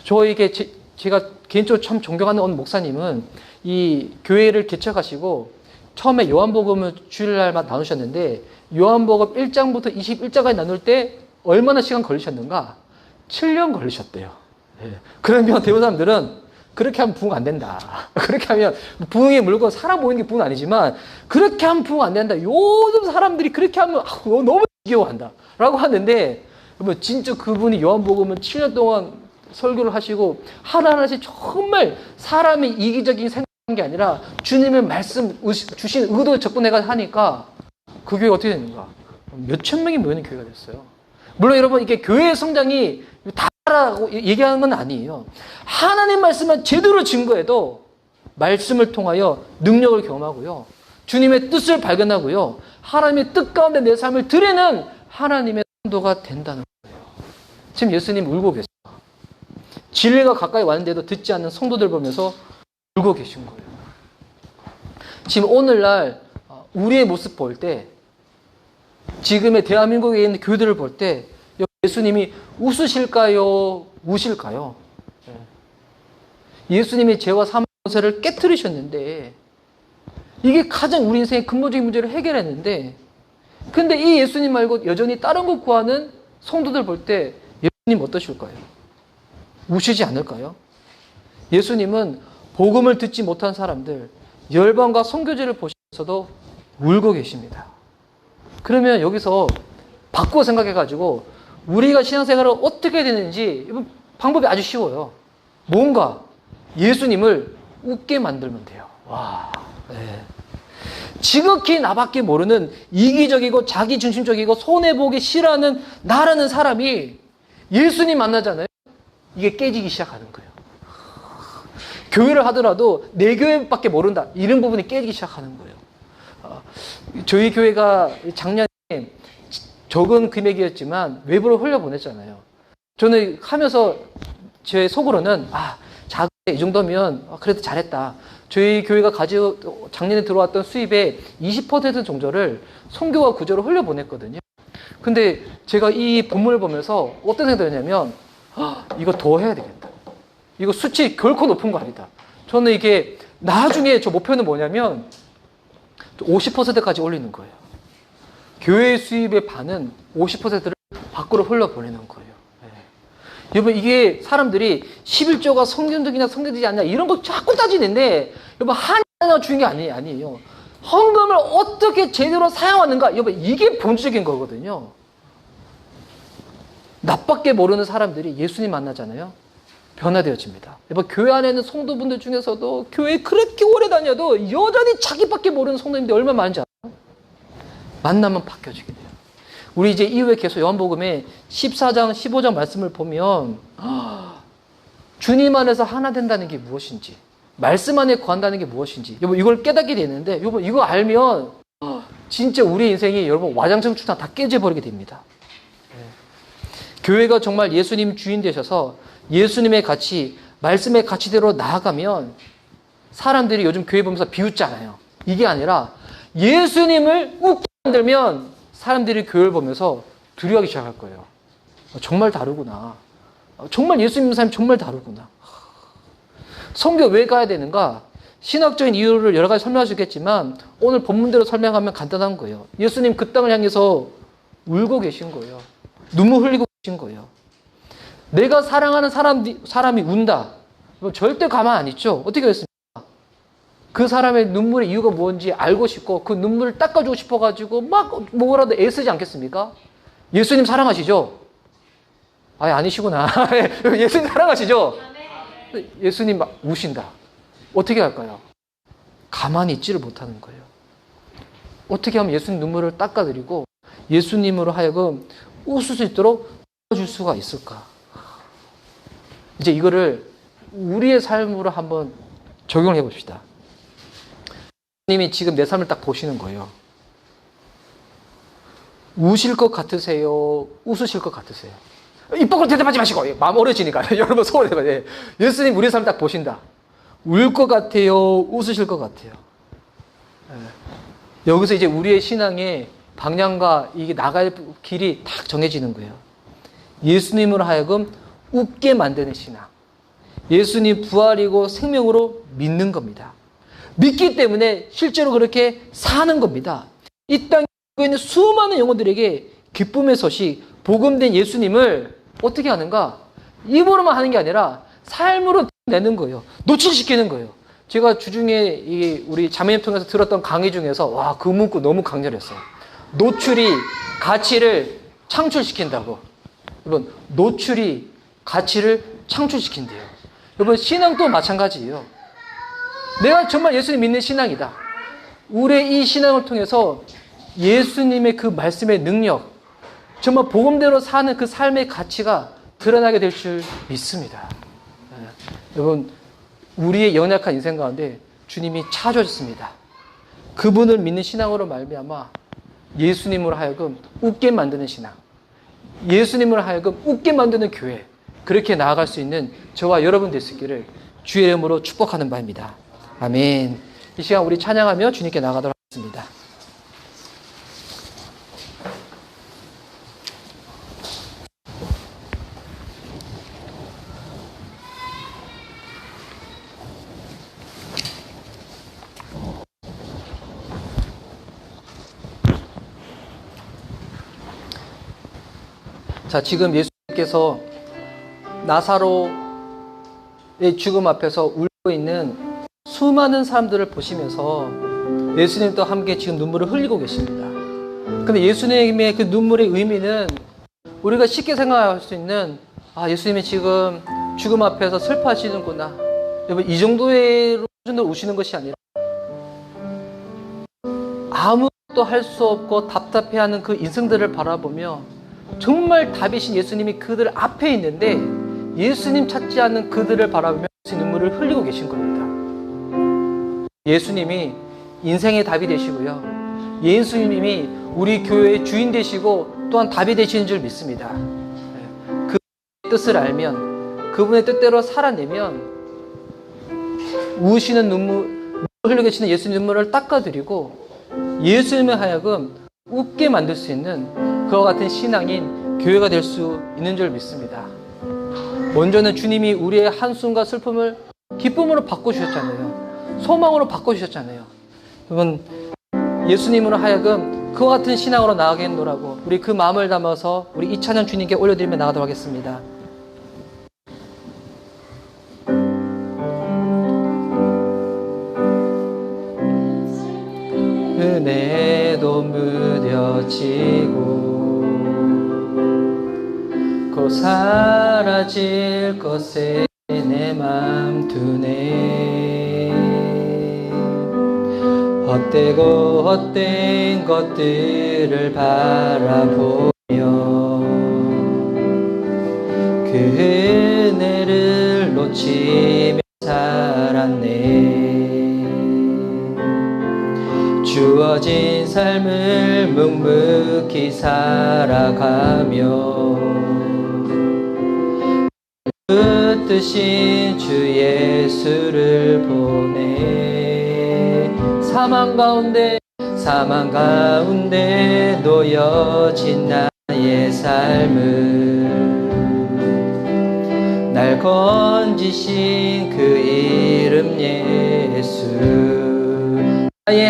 저에게 제가 개인적으로 참 존경하는 어느 목사님은 이 교회를 개척하시고 처음에 요한복음을 주일날만 나누셨는데 요한복음 1장부터 21장까지 나눌 때 얼마나 시간 걸리셨는가? 7년 걸리셨대요. 네. 그러면 대부분 사람들은 그렇게 하면 부흥 안 된다. 그렇게 하면 부흥의 물건 사람 모이는 게 부흥은 아니지만 그렇게 하면 부흥 안 된다. 요즘 사람들이 그렇게 하면 너무 지겨워한다. 라고 하는데 진짜 그분이 요한복음은 7년 동안 설교를 하시고 하나하나씩 정말 사람의 이기적인 생각한 게 아니라 주님의 말씀 주신 의도에 접근해가 하니까 그 교회가 어떻게 되는가? 몇천 명이 모이는 교회가 됐어요. 물론 여러분 이게 교회의 성장이 다라고 얘기하는 건 아니에요. 하나님 말씀만 제대로 증거해도 말씀을 통하여 능력을 경험하고요. 주님의 뜻을 발견하고요. 하나님의 뜻 가운데 내 삶을 드리는 하나님의 성도가 된다는 거예요. 지금 예수님 울고 계세요. 진리가 가까이 왔는데도 듣지 않는 성도들 보면서 울고 계신 거예요. 지금 오늘날 우리의 모습 볼 때 지금의 대한민국에 있는 교회들을 볼 때 예수님이 웃으실까요? 우실까요? 예수님이 죄와 사망 권세를 깨트리셨는데 이게 가장 우리 인생의 근본적인 문제를 해결했는데 근데 이 예수님 말고 여전히 다른 것 구하는 성도들 볼 때 예수님 어떠실까요? 우시지 않을까요? 예수님은 복음을 듣지 못한 사람들 열방과 선교제를 보시면서도 울고 계십니다. 그러면 여기서 바꾸어 생각해가지고 우리가 신앙생활을 어떻게 해야 되는지 방법이 아주 쉬워요. 뭔가 예수님을 웃게 만들면 돼요. 와, 네. 지극히 나밖에 모르는 이기적이고 자기중심적이고 손해보기 싫어하는 나라는 사람이 예수님 만나잖아요. 이게 깨지기 시작하는 거예요. 교회를 하더라도 내 교회밖에 모른다. 이런 부분이 깨지기 시작하는 거예요. 저희 교회가 작년에 적은 금액이었지만 외부로 흘려보냈잖아요. 저는 하면서 제 속으로는 작은 이 정도면 그래도 잘했다. 저희 교회가 가지고 작년에 들어왔던 수입의 20% 정도를 선교와 구조로 흘려보냈거든요. 근데 제가 이 본문을 보면서 어떤 생각이 들었냐면 이거 더 해야 되겠다. 이거 수치 결코 높은 거 아니다. 저는 이게 나중에 저 목표는 뭐냐면 50%까지 올리는 거예요. 교회 수입의 반은 50%를 밖으로 흘려보내는 거예요. 네. 여러분 이게 사람들이 11조가 성경적이냐 성경적이지 않냐 이런 거 자꾸 따지는데 여러분 하나 주인 게 아니에요. 헌금을 어떻게 제대로 사용하는가 여러분 이게 본질적인 거거든요. 나밖에 모르는 사람들이 예수님 만나잖아요. 변화되어집니다. 여러분 교회 안에 있는 성도분들 중에서도 교회에 그렇게 오래 다녀도 여전히 자기밖에 모르는 성도님들이 얼마나 많은지 알아요? 만나면 바뀌어지게 돼요. 우리 이제 이후에 계속 요한복음에 14장, 15장 말씀을 보면 주님 안에서 하나 된다는 게 무엇인지, 말씀 안에 거한다는 게 무엇인지, 여러분 이걸 깨닫게 되는데, 여러분 이거 알면 진짜 우리 인생이 여러분 와장창 추상 다 깨져버리게 됩니다. 교회가 정말 예수님 주인 되셔서 예수님의 가치, 말씀의 가치대로 나아가면 사람들이 요즘 교회 보면서 비웃잖아요. 이게 아니라 예수님을 웃게 만들면 사람들이 교회를 보면서 두려워하기 시작할 거예요. 정말 다르구나. 정말 예수님 믿는 사람이 정말 다르구나. 성교 왜 가야 되는가? 신학적인 이유를 여러 가지 설명할 수 있겠지만 오늘 본문대로 설명하면 간단한 거예요. 예수님 그 땅을 향해서 울고 계신 거예요. 눈물 흘리고 계신 거예요. 내가 사랑하는 사람이 운다. 절대 가만 안 있죠. 어떻게 했습니까? 그 사람의 눈물의 이유가 뭔지 알고 싶고 그 눈물을 닦아주고 싶어가지고 막 뭐라도 애쓰지 않겠습니까? 예수님 사랑하시죠? 아니시구나. 예수님 사랑하시죠? 예수님 막 우신다. 어떻게 할까요? 가만히 있지를 못하는 거예요. 어떻게 하면 예수님 눈물을 닦아드리고 예수님으로 하여금 웃을 수 있도록 줄 수가 있을까? 이제 이거를 우리의 삶으로 한번 적용을 해봅시다. 예수님이 지금 내 삶을 딱 보시는 거예요. 우실 것 같으세요? 웃으실 것 같으세요? 입 밖으로 대답하지 마시고 마음 어려지니까 여러분 소원을 해봐요. 예수님 우리 삶 딱 보신다. 울 것 같아요? 웃으실 것 같아요? 여기서 이제 우리의 신앙의 방향과 이게 나갈 길이 딱 정해지는 거예요. 예수님으로 하여금 웃게 만드는 신앙. 예수님 부활이고 생명으로 믿는 겁니다. 믿기 때문에 실제로 그렇게 사는 겁니다. 이 땅에 있는 수많은 영혼들에게 기쁨의 소식, 복음된 예수님을 어떻게 하는가? 입으로만 하는 게 아니라 삶으로 내는 거예요. 노출시키는 거예요. 제가 주중에 우리 자매님 통해서 들었던 강의 중에서 와, 그 문구 너무 강렬했어요. 노출이 가치를 창출시킨다고. 여러분, 노출이 가치를 창출시킨대요. 여러분, 신앙도 마찬가지예요. 내가 정말 예수님 믿는 신앙이다. 우리의 이 신앙을 통해서 예수님의 그 말씀의 능력, 정말 복음대로 사는 그 삶의 가치가 드러나게 될 줄 믿습니다. 여러분, 우리의 연약한 인생 가운데 주님이 찾아주셨습니다. 그분을 믿는 신앙으로 말미암아 예수님으로 하여금 웃게 만드는 신앙, 예수님으로 하여금 웃게 만드는 교회, 그렇게 나아갈 수 있는 저와 여러분 되시기를 주의 이름으로 축복하는 바입니다. 아멘. 이 시간 우리 찬양하며 주님께 나가도록 하겠습니다. 자, 지금 예수님께서 나사로의 죽음 앞에서 울고 있는 수많은 사람들을 보시면서 예수님도 함께 지금 눈물을 흘리고 계십니다. 근데 예수님의 그 눈물의 의미는 우리가 쉽게 생각할 수 있는, 예수님이 지금 죽음 앞에서 슬퍼하시는구나. 여러분, 이 정도로 우시는 것이 아니라 아무것도 할 수 없고 답답해하는 그 인생들을 바라보며 정말 답이신 예수님이 그들 앞에 있는데 예수님 찾지 않는 그들을 바라보며 눈물을 흘리고 계신 겁니다. 예수님이 인생의 답이 되시고요. 예수님이 우리 교회의 주인 되시고 또한 답이 되시는 줄 믿습니다. 그분의 뜻을 알면, 그분의 뜻대로 살아내면 우시는 눈물 흘리고 계시는 예수님 눈물을 닦아드리고 예수님을 하여금 웃게 만들 수 있는 그와 같은 신앙인 교회가 될 수 있는 줄 믿습니다. 먼저는 주님이 우리의 한숨과 슬픔을 기쁨으로 바꿔주셨잖아요. 소망으로 바꿔주셨잖아요. 여러분, 예수님으로 하여금 그와 같은 신앙으로 나아가겠노라고 우리 그 마음을 담아서 우리 이 찬양 주님께 올려드리며 나가도록 하겠습니다. 은혜도 무뎌지고 곧 사라질 것에 내 맘 두네. 헛되고 헛된 것들을 바라보며 그 은혜를 놓치며 살았네. 주어진 삶을 묵묵히 살아가며 뜻인 주 예수를 보내 사망 가운데 놓여진 나의 삶을 날 건지신 그 이름 예수 나의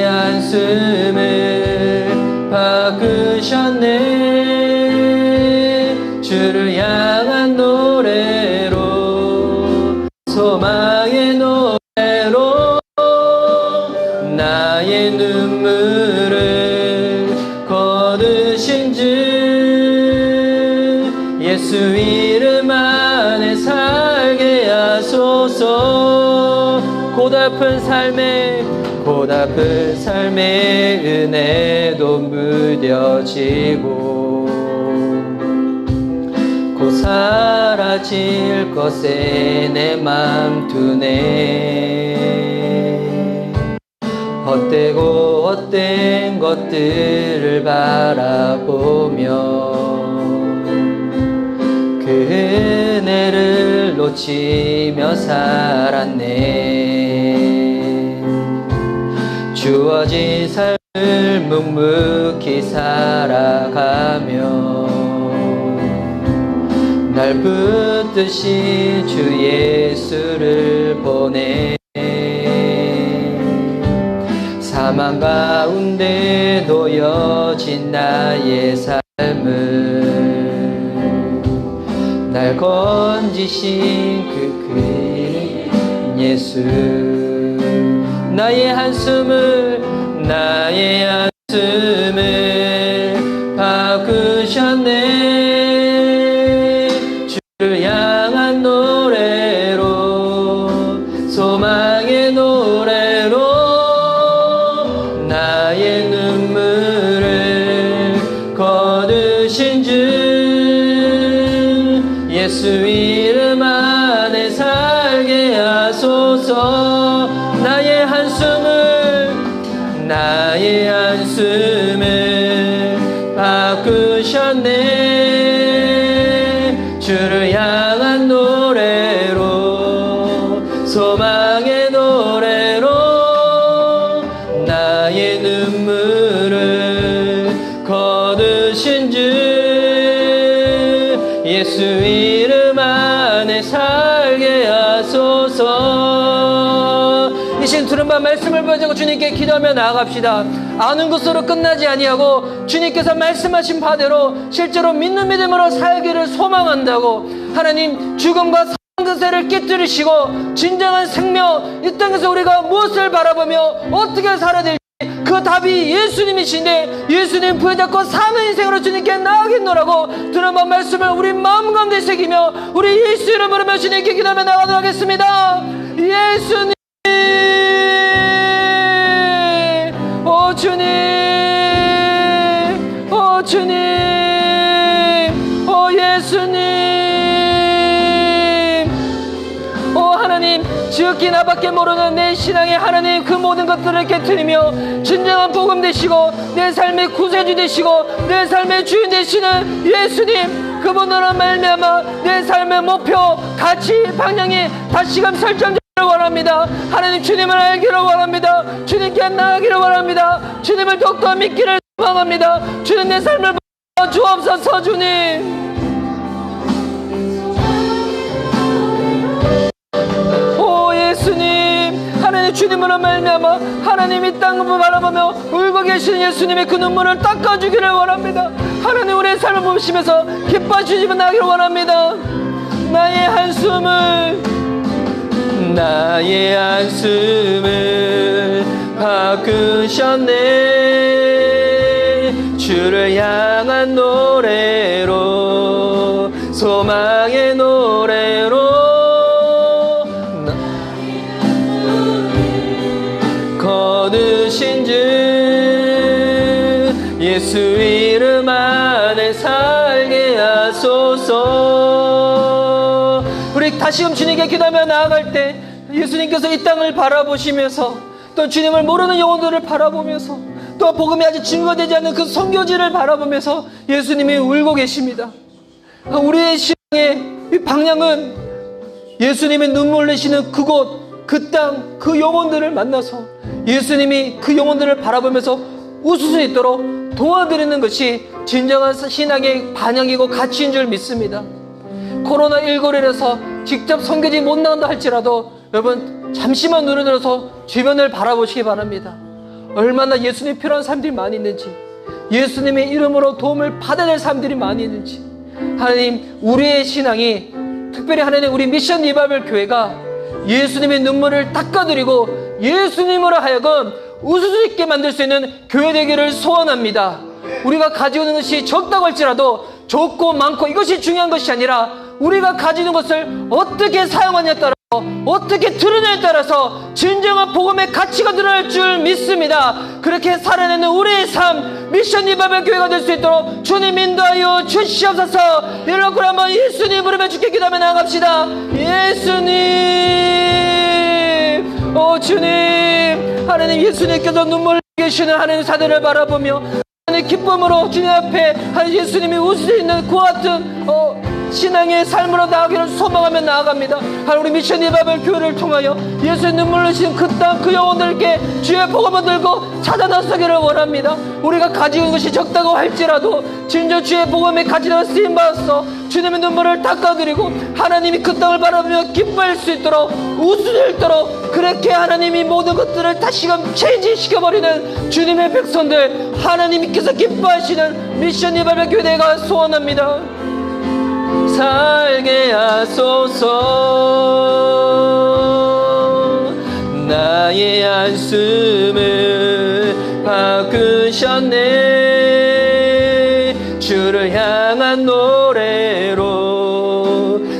한숨을 바꾸셨네. 주를 향한 노래로 소망의 노래로 나의 눈물을 거두신 주 예수 이름 안에 살게 하소서. 고달픈 삶의 은혜도 무뎌지고 곧 사라질 것에 내 맘 두네. 헛되고 헛된 것들을 바라보며 그 은혜를 놓치며 살았네. 주어진 삶을 묵묵히 살아가며 날 붙드신 주 예수를 보내 사망 가운데 놓여진 나의 삶을 날 건지신 그 이름 예수 나의 한숨을 바꾸셨네. 주를 향한 노래로 소망의 노래로 나의 눈물을 거두신 주 예수 이름 안에 살게 하소서. 나의 한숨을 바꾸셨네. 주를 향한 노래로 소망의 노래로 나의 눈물을 거두신 주 예수 이름 안에 살게 하소서. 이 시간 들은바 말씀을 가지고 주님께 기도하며 나아갑시다. 아는 것으로 끝나지 아니하고 주님께서 말씀하신 바대로 실제로 믿는 믿음으로 살기를 소망한다고 하나님 죽음과 사망세를 깨뜨리시고 진정한 생명 이 땅에서 우리가 무엇을 바라보며 어떻게 살아야 될지 그 답이 예수님이신데 예수님 부여잡고 사는 인생으로 주님께 나아가겠노라고 들은바 말씀을 우리 마음 가운데 새기며 우리 예수 이름으로 주님께 기도하며 나가도록 하겠습니다. 예수님 오 주님 오 주님 오 예수님 오 하나님 지극히 나밖에 모르는 내 신앙의 하나님 그 모든 것들을 깨트리며 진정한 복음 되시고 내 삶의 구세주 되시고 내 삶의 주인 되시는 예수님 그분으로 말미암아 내 삶의 목표 가치 방향이 다시금 설정되기를 원합니다. 하나님 주님을 알기를 원합니다. 주님께 나아가기를 원합니다. 주님을 더욱더 믿기를 소망합니다. 주님 내 삶을 주옵소서. 주님 오 예수님 하나님 주님으로 말미암아 하나님 이 땅을 바라보며 울고 계시는 예수님의 그 눈물을 닦아주기를 원합니다. 하나님 우리의 삶을 보시면서 기뻐해 주시면 나기를 원합니다. 나의 한숨을 바꾸셨네. 주를 향한 노래로 소망의 노래로 예수 이름 안에 살게 하소서. 우리 다시금 주님께 기도하며 나아갈 때 예수님께서 이 땅을 바라보시면서 또 주님을 모르는 영혼들을 바라보면서 또 복음이 아직 증거가 되지 않는 그 선교지를 바라보면서 예수님이 울고 계십니다. 우리의 신앙의 이 방향은 예수님의 눈물 내시는 그곳, 그 땅, 그 영혼들을 만나서 예수님이 그 영혼들을 바라보면서 웃을 수 있도록 도와드리는 것이 진정한 신앙의 반영이고 가치인 줄 믿습니다. 코로나19로 인해서 직접 선교지 못 나간다 할지라도 여러분 잠시만 눈을 들어서 주변을 바라보시기 바랍니다. 얼마나 예수님 필요한 사람들이 많이 있는지, 예수님의 이름으로 도움을 받아야 될 사람들이 많이 있는지. 하나님, 우리의 신앙이 특별히 하나님 우리 미션 리바이벌 교회가 예수님의 눈물을 닦아드리고 예수님으로 하여금 웃을 수 있게 만들 수 있는 교회 되기를 소원합니다. 우리가 가지고 있는 것이 적다고 할지라도 적고 많고 이것이 중요한 것이 아니라 우리가 가지는 것을 어떻게 사용하냐에 따라서, 어떻게 드러냐에 따라서 진정한 복음의 가치가 드러날 줄 믿습니다. 그렇게 살아내는 우리의 삶, 미션 리바이벌 교회가 될 수 있도록 주님 인도하여 주시옵소서. 이렇게 한번 예수님 부르며 주께 기도하며 나아갑시다. 예수님, 오 주님, 하나님, 예수님께서 눈물 계시는 하나님 사대를 바라보며 하나님 기쁨으로 주님 앞에 하나님 예수님이 웃을 수 있는 그와 같은 신앙의 삶으로 나아가기를 소망하며 나아갑니다. 하나님, 우리 미션 리바이벌 교회를 통하여 예수의 눈물 흘리신 그 땅, 그 영혼들께 주의 복음을 들고 찾아 나서기를 원합니다. 우리가 가지고 있는 것이 적다고 할지라도 진정 주의 복음의 가치가 쓰임받아서 주님의 눈물을 닦아드리고 하나님이 그 땅을 바라보며 기뻐할 수 있도록, 웃을 수 있도록, 그렇게 하나님이 모든 것들을 다시금 체인지시켜버리는 주님의 백성들, 하나님께서 기뻐하시는 미션 리바이벌 교회가 소원합니다. 살게 하소서. 나의 한숨을 바꾸셨네. 주를 향한 노래로,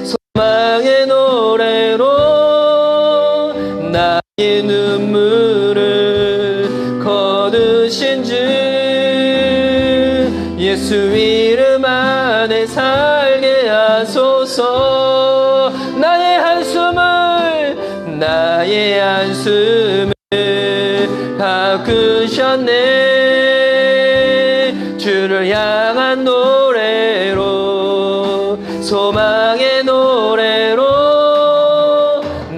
소망의 노래로 나의 눈물을 거두신 주 예수 이름 안에 살게 하소서. 나의 한숨을 바꾸셨네. 주를 향한 노래로, 소망의 노래로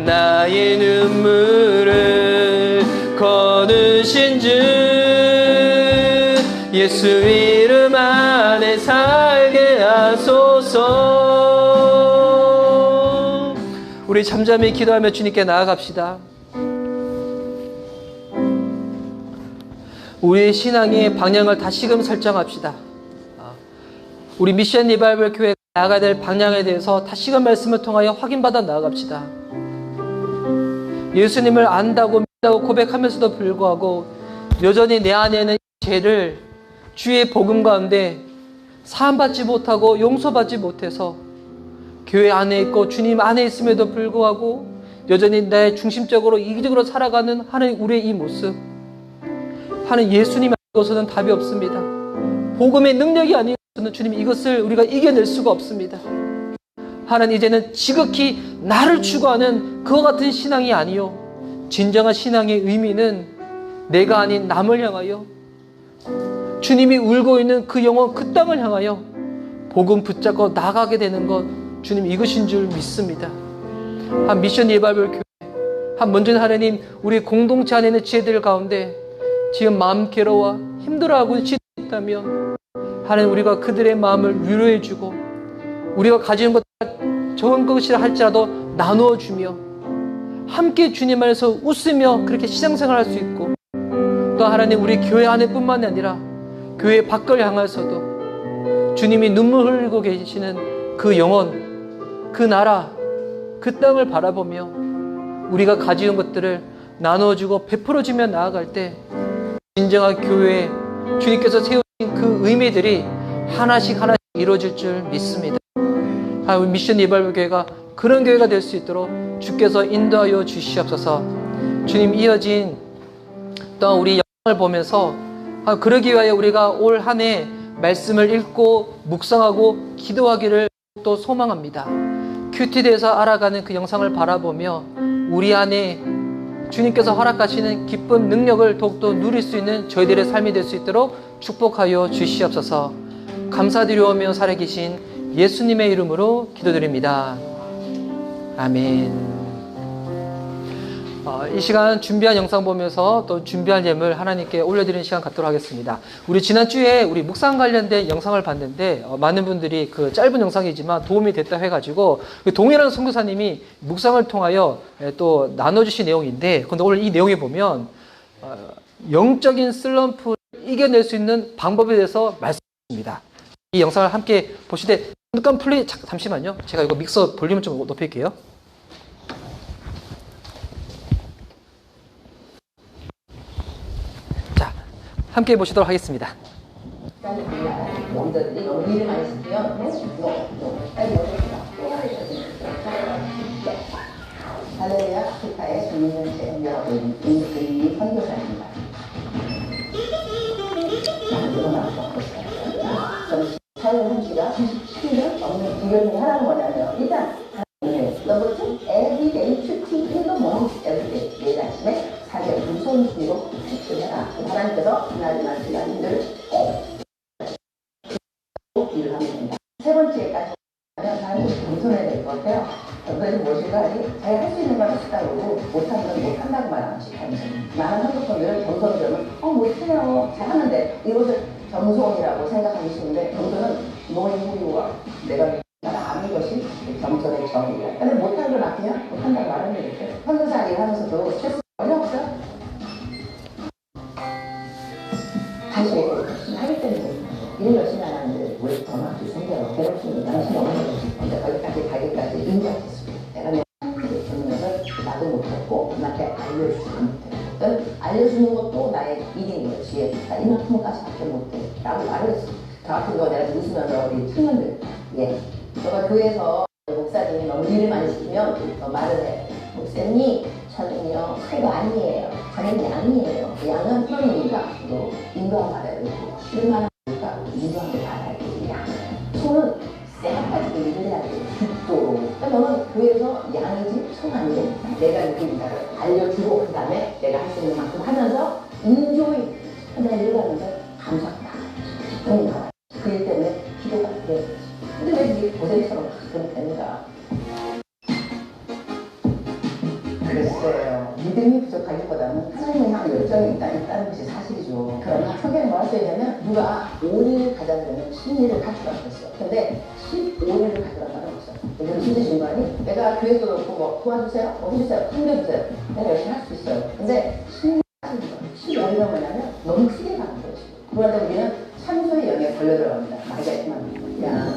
나의 눈물을 거두신 주 예수 이름 안에 살게 하소서. 우리 잠잠히 기도하며 주님께 나아갑시다. 우리의 신앙의 방향을 다시금 설정합시다. 우리 미션 리바이벌 교회가 나아가야 될 방향에 대해서 다시금 말씀을 통하여 확인받아 나아갑시다. 예수님을 안다고 믿다고 고백하면서도 불구하고 여전히 내 안에는 죄를 주의 복음 가운데 사함받지 못하고 용서받지 못해서 교회 안에 있고 주님 안에 있음에도 불구하고 여전히 내 중심적으로 이기적으로 살아가는 하나님 우리의 이 모습, 하나님 예수님 아니고서는 답이 없습니다. 복음의 능력이 아니고서는 주님 이것을 우리가 이겨낼 수가 없습니다. 하나님, 이제는 지극히 나를 추구하는 그와 같은 신앙이 아니요, 진정한 신앙의 의미는 내가 아닌 남을 향하여 주님이 울고 있는 그 영혼, 그 땅을 향하여 복음 붙잡고 나가게 되는 것, 주님 이것인 줄 믿습니다. 한 미션 리바이벌 교회, 한 먼저 하나님 우리 공동체 안에 있는 지혜들 가운데 지금 마음 괴로워 힘들어하고 있다면 하나님 우리가 그들의 마음을 위로해주고 우리가 가지는 것 적은 것이라 할지라도 나누어주며 함께 주님 안에서 웃으며 그렇게 신앙생활할 수 있고, 또 하나님 우리 교회 안에뿐만 아니라 교회 밖을 향해서도 주님이 눈물 흘리고 계시는 그 영혼, 그 나라, 그 땅을 바라보며 우리가 가지는 것들을 나눠주고 베풀어주며 나아갈 때 진정한 교회에 주님께서 세우신 그 의미들이 하나씩 이루어질 줄 믿습니다. 우리 미션 리바이벌 교회가 그런 교회가 될 수 있도록 주께서 인도하여 주시옵소서. 주님, 이어진 또 우리 영상을 보면서 그러기 위하여 우리가 올 한 해 말씀을 읽고 묵상하고 기도하기를 또 소망합니다. 큐티드에서 알아가는 그 영상을 바라보며 우리 안에 주님께서 허락하시는 기쁜 능력을 더욱더 누릴 수 있는 저희들의 삶이 될 수 있도록 축복하여 주시옵소서. 감사드리오며 살아계신 예수님의 이름으로 기도드립니다. 아멘. 이 시간 준비한 영상 보면서 또 준비한 예물 하나님께 올려드리는 시간 갖도록 하겠습니다. 우리 지난주에 우리 묵상 관련된 영상을 봤는데 많은 분들이 그 짧은 영상이지만 도움이 됐다 해가지고 동일한 선교사님이 묵상을 통하여 또 나눠주신 내용인데, 근데 오늘 이 내용에 보면 영적인 슬럼프를 이겨낼 수 있는 방법에 대해서 말씀하십니다. 이 영상을 함께 보시되 잠깐 잠시만요. 제가 이거 믹서 볼륨을 좀 높일게요. 함께 보시도록 하겠습니다. 원더들이 너무 일을 많이 시키면 할렐루야. 아프리카의 주민을 제공하고 있는 인근이 선교사입니다. 사용한 지가 97년 넘는 기념이 하라는 거냐면, 일단 넘버 2, everyday 큐티 in the morning, everyday. 매일 아침에 사실 무서운 순위로 큐티해라. 하나님께서 그날이나 시간들 일을 하면 된다. 세 번째까지 하면 사람들이 겸손해야 될 것 같아요. 그래서 무엇인가 하니 자기가 할 수 있는 걸 하시다고 못하는 건 못한다고 말하는 시간이죠. 많은 한국분들은 겸손을 들으면 못해요, 잘하는데 이것을 겸손이라고 생각하기 쉬운데, 겸손은 너의 후유와 내가 아는 것이 겸손의 정의야. 근데 못하는 걸 맡기면 못한다고 말하는 게 있어요. 선교사 일을 하면서도 스트레스 전혀 없어요. 다시 하기 때문에 일을 열심히 안 하는데 왜 전화도 생겨요. 괴롭히는 당신이 없는 것이 근데 거기까지 가기까지 인정했습니다. 내가 내 한국에 있는 것을 나도 못했고 남한테 알려주지 못했고, 알려주는 것도 나의 일인 것이 나 이만큼까지밖에 못해 라고 말을 했어. 저 같은 거 내가 웃으면서 우리 청년들, 너가 교회에서 목사님이 너무 일을 많이 시키면 너 말을 해. 목사님, 저는요 그거 아니에요. 저는 양이에요. 양은 그러니까 너 인도하면 알아야 되고, 일만 하니까 인도하면 알아야 되고, 양. 소는 쎄가지고 일을 해야 돼. 죽도록. 그러니까 너는 교회에서 양이지 소 아니지. 내가 느낀다를 알려주고 그 다음에 내가 할 수 있는 만큼 하면서 인조이 내가 일을 하면서 감사합니다. 그러니까 그일 때문에 기도가 돼. 근데 왜 이게 고생처럼 그렇게 되는가? 글쎄요. 믿음이 부족하기보다는 하나님을 향한 열정이 있다는 것이 사실이죠. 그러나 성경에 뭐할 수 있냐면 누가 5일을 가져가려면 10일을 가져가고 있어요. 근데 15일을 가져간다는 거죠. 우리는 힘드신 거 아니? 내가 교회도 그렇고 뭐 도와주세요, 뭐 해주세요, 힘내주세요. 내가 열심히 할 수 있어요. 근데 15일은 뭐냐면 너무 크게 가는 거지. 그러다 우리는 참소의 영에 걸려 들어갑니다. 말겠지만, 야,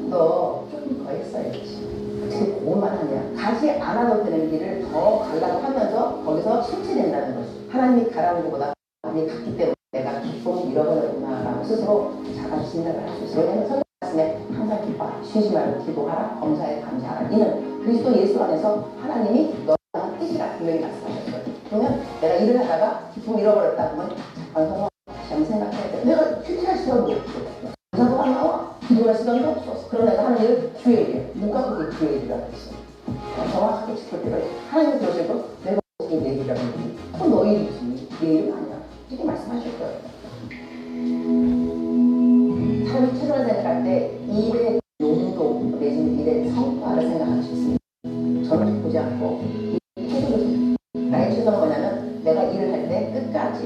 너 조금 더 했어야지. 어떻게 그것만 하냐. 가지 않아도 되는 길을 더 가려고 하면서 거기서 실체된다는 거지. 하나님이 가라는 것보다 많이 갔기 때문에 내가 기쁨을 잃어버렸구나 라고 스스로 자가 진단을 할 수 있어요. 왜냐하면 성경 말씀에 항상 기뻐하라, 쉬지 말고 기도하라, 검사에 감사하라. 이는 그리스도 예수 안에서 하나님이 너랑 뜻이라 분명히 말씀하셨어요. 그러면 내가 일을 하다가 기쁨을 잃어버렸다 그러면 잠깐 다시 생각해야 돼. 내가 큐티할 시간도 없고 감사도 안 나와, 기도할 시간도 없었어. 그럼 내가 하는 일을 주의 일, 누가 그게 주의 일이라고 했어. 정확하게 짚을 때가 하나님 그러시고 내가 어떻게 내 일이라고 했지? 그건 너 일이지, 내 일은 아니야. 이렇게 말씀하실 거예요. 사람이 최선을 생각할 때 일의 용도 내지는 일의 성과를 생각할 수 있습니다. 저는 보지 않고 최선을 나의 최선은 뭐냐면 내가 일을 할 때 끝까지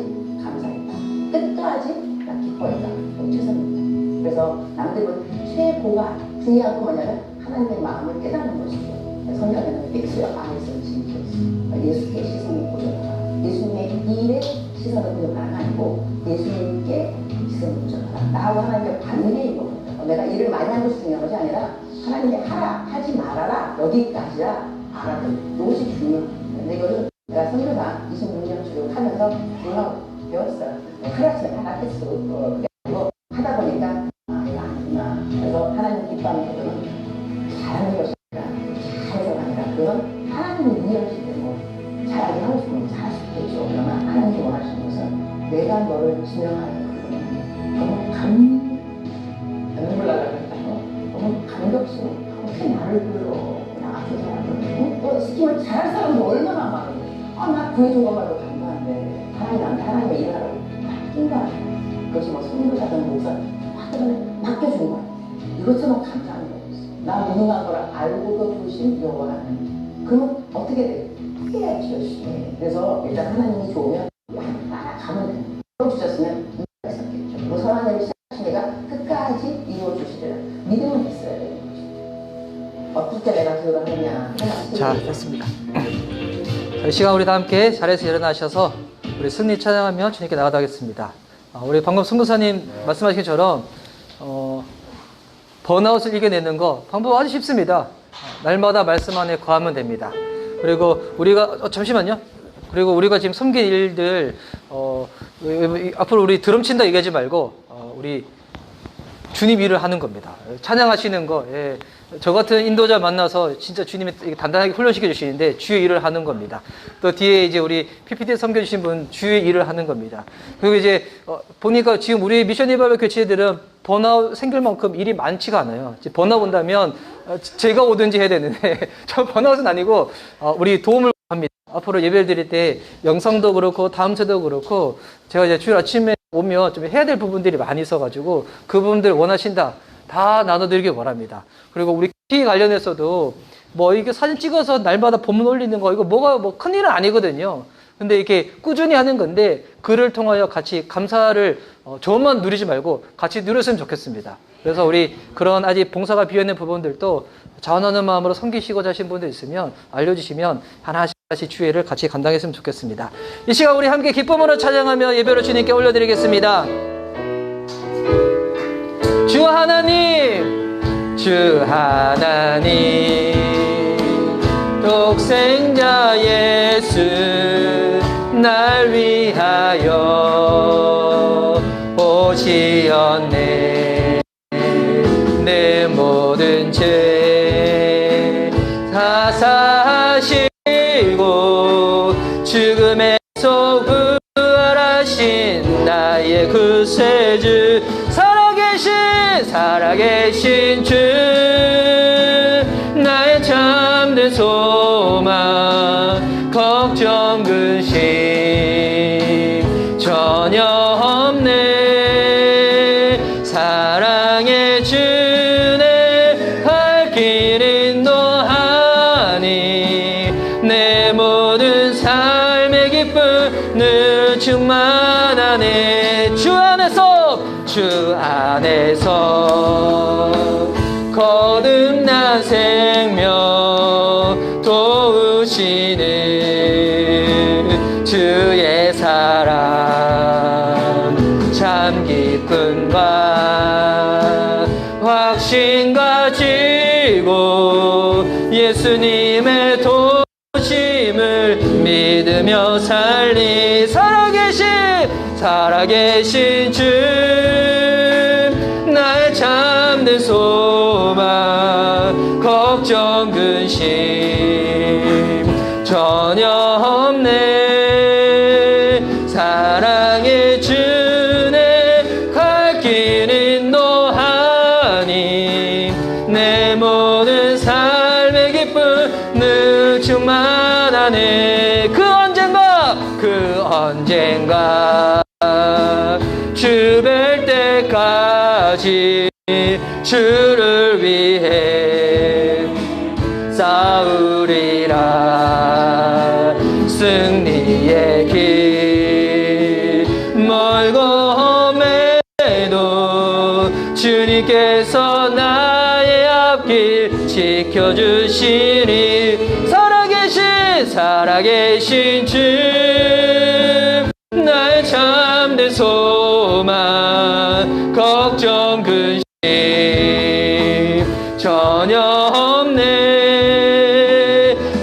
감사했다, 끝까지 나 기뻐했다, 최선입니다. 그래서 남들은 최고가 중요한 건 뭐냐면 하나님의 마음을 깨닫는 것이죠. 성경에는 픽스요 안에서 지키었어요. 예수께 시선이 고정하라. 예수님의 일에 시선을 고정하라가 아니고 예수님께 시선을 고정하라. 나하고 하나님의 관계인 거거든요. 내가 일을 많이 하는 것이 중요한 것이 아니라 하나님이 하라, 하지 말아라, 여기까지야 알아듣는 이것이 중요해요. 근데 이거는 내가 선교사 26년 주력하면서 중요하고 배웠어요. 하라치면 하라 했어. 그게 아니고 하다 보니까 이거 아니구나. 그래서 하나님 기뻐하는 것들은 잘하는 것이 잘해서가 아니라 그건 하나님이 이해하실 때고 잘하게 하고 싶으면 잘할 수 있겠죠. 그러나 하나님이 원하시는 것은 내가 너를 지명하는 시키면 잘할 사람이 얼마나 많은데. 나 구해준 것만으로 감사한데 하나님 나한테 하나님의 일하라고 맡긴 거 아니야. 그것이 뭐 선교사든 목사 맡겨준 거야. 이것처럼 감사한 게 없어. 나 무능한 걸 알고도 주신 영원한 하나님. 그러면 어떻게 돼? 해야지 열심히. 그래서 일단 하나님이 좋으면 따라가면 돼. 주셨으면 이유가 있었겠죠. 그 선한 일을 시작하시니까 끝까지 이루어 주시리라. 믿음은 있어야 되는 거죠. 어떨 때 내가 그걸 하느냐. 자, 됐습니다. 이 시간 우리 다 함께 자리에서 일어나셔서 우리 승리 찬양하며 주님께 나가다 하겠습니다. 우리 방금 선교사님 말씀하신 것처럼 번아웃을 이겨내는 거 방법 아주 쉽습니다. 날마다 말씀 안에 거하면 됩니다. 그리고 우리가 잠시만요. 그리고 우리가 지금 섬긴 일들 앞으로 우리 드럼친다 얘기하지 말고 우리 주님 일을 하는 겁니다. 찬양하시는 거. 예. 저 같은 인도자 만나서 진짜 주님이 단단하게 훈련시켜 주시는데 주의 일을 하는 겁니다. 또 뒤에 이제 우리 PPT 섬겨주신 분 주의 일을 하는 겁니다. 그리고 이제 보니까 지금 우리 미션 리바이벌 교체들은 번아웃 생길 만큼 일이 많지가 않아요. 이제 번아웃 온다면 제가 오든지 해야 되는데 저 번아웃은 아니고 우리 도움을 합니다. 앞으로 예배를 드릴 때 영상도 그렇고 다음 주도 그렇고 제가 이제 주일 아침에 오면 좀 해야 될 부분들이 많이 있어가지고 그 부분들 원하신다 다 나눠드리길 바랍니다. 그리고 우리 키 관련해서도 뭐 이게 사진 찍어서 날마다 본문 올리는 거 이거 뭐가 뭐 큰일은 아니거든요. 근데 이렇게 꾸준히 하는 건데 그를 통하여 같이 감사를 저만 누리지 말고 같이 누렸으면 좋겠습니다. 그래서 우리 그런 아직 봉사가 비어있는 부분들도 자원하는 마음으로 섬기시고자 하신 분들 있으면 알려주시면 하나씩 주의를 같이 감당했으면 좋겠습니다. 이 시간 우리 함께 기쁨으로 찬양하며 예배로 주님께 올려드리겠습니다. 주 하나님, 주 하나님, 독생자 예수 날 위하여 오시었네. 내 모든 죄 다 사시고 죽음에서 부활하신 나의 구세주 살아계신 주 나의 참된 소망 걱정 근심 전혀 없네. 사랑의 주내 갈 길 인도하니 내 모든 삶의 기쁨 늘 충만하네. 주 안에서 거듭난 생명 도우시는 주의 사랑 참 기쁨과 확신 가지고 예수님의 도우심을 믿으며 살아계신 주 나의 참된 소망 걱정 근심 전혀 없네. 사랑의 주내 갈 길 인도하니 내 모든 삶의 기쁨 늘 충만하네. 그 언젠가 주 뵐 때까지 주를 위해 싸우리라. 승리의 길 멀고 험해도 주님께서 나의 앞길 지켜주시리. 살아계신 주 나의 참된 소망 걱정 근심 전혀 없네.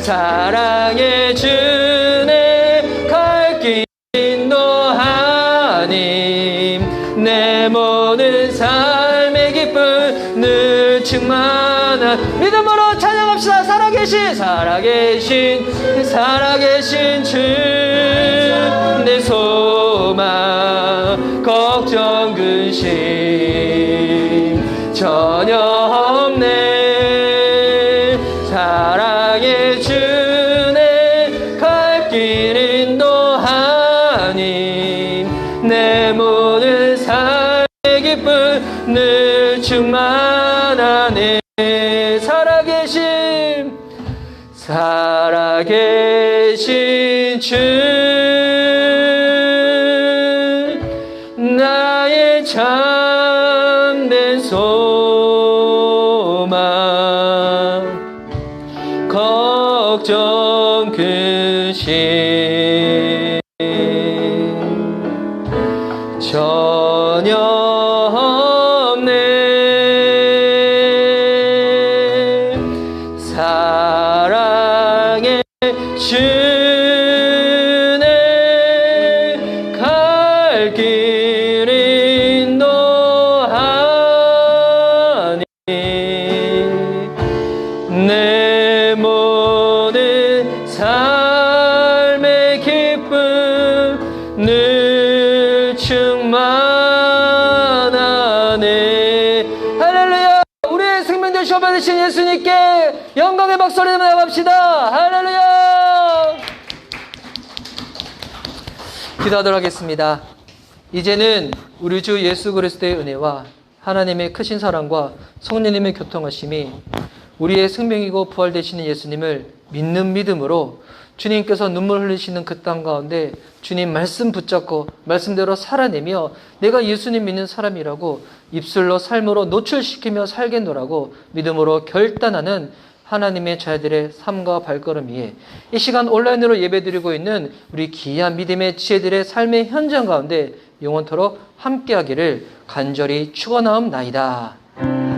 사랑의 주내 갈 길 인도하니 내 모든 삶의 기쁨 늘 충만한 믿음으로 찬양합시다. 살아계신 주 내 소망 걱정 근심 전혀 없네. 사랑의 주 살아계신 주 나의 참된 소망 걱정 근심 전혀 없네 사랑의 주네 갈 길 인도하니 내 모든 삶의 기쁨 늘 충만하네. 할렐루야. 우리의 생명 되시고 받으신 예수님께 영광의 박수를 나갑시다. 할렐루야. 기도하도록 하겠습니다. 이제는 우리 주 예수 그리스도의 은혜와 하나님의 크신 사랑과 성령님의 교통하심이 우리의 생명이고 부활 되시는 예수님을 믿는 믿음으로 주님께서 눈물 흘리시는 그 땅 가운데 주님 말씀 붙잡고 말씀대로 살아내며 내가 예수님 믿는 사람이라고 입술로 삶으로 노출시키며 살겠노라고 믿음으로 결단하는 하나님의 자녀들의 삶과 발걸음 위에 이 시간 온라인으로 예배드리고 있는 우리 귀한 믿음의 지혜들의 삶의 현장 가운데 영원토록 함께하기를 간절히 축원하옵나이다. 아멘.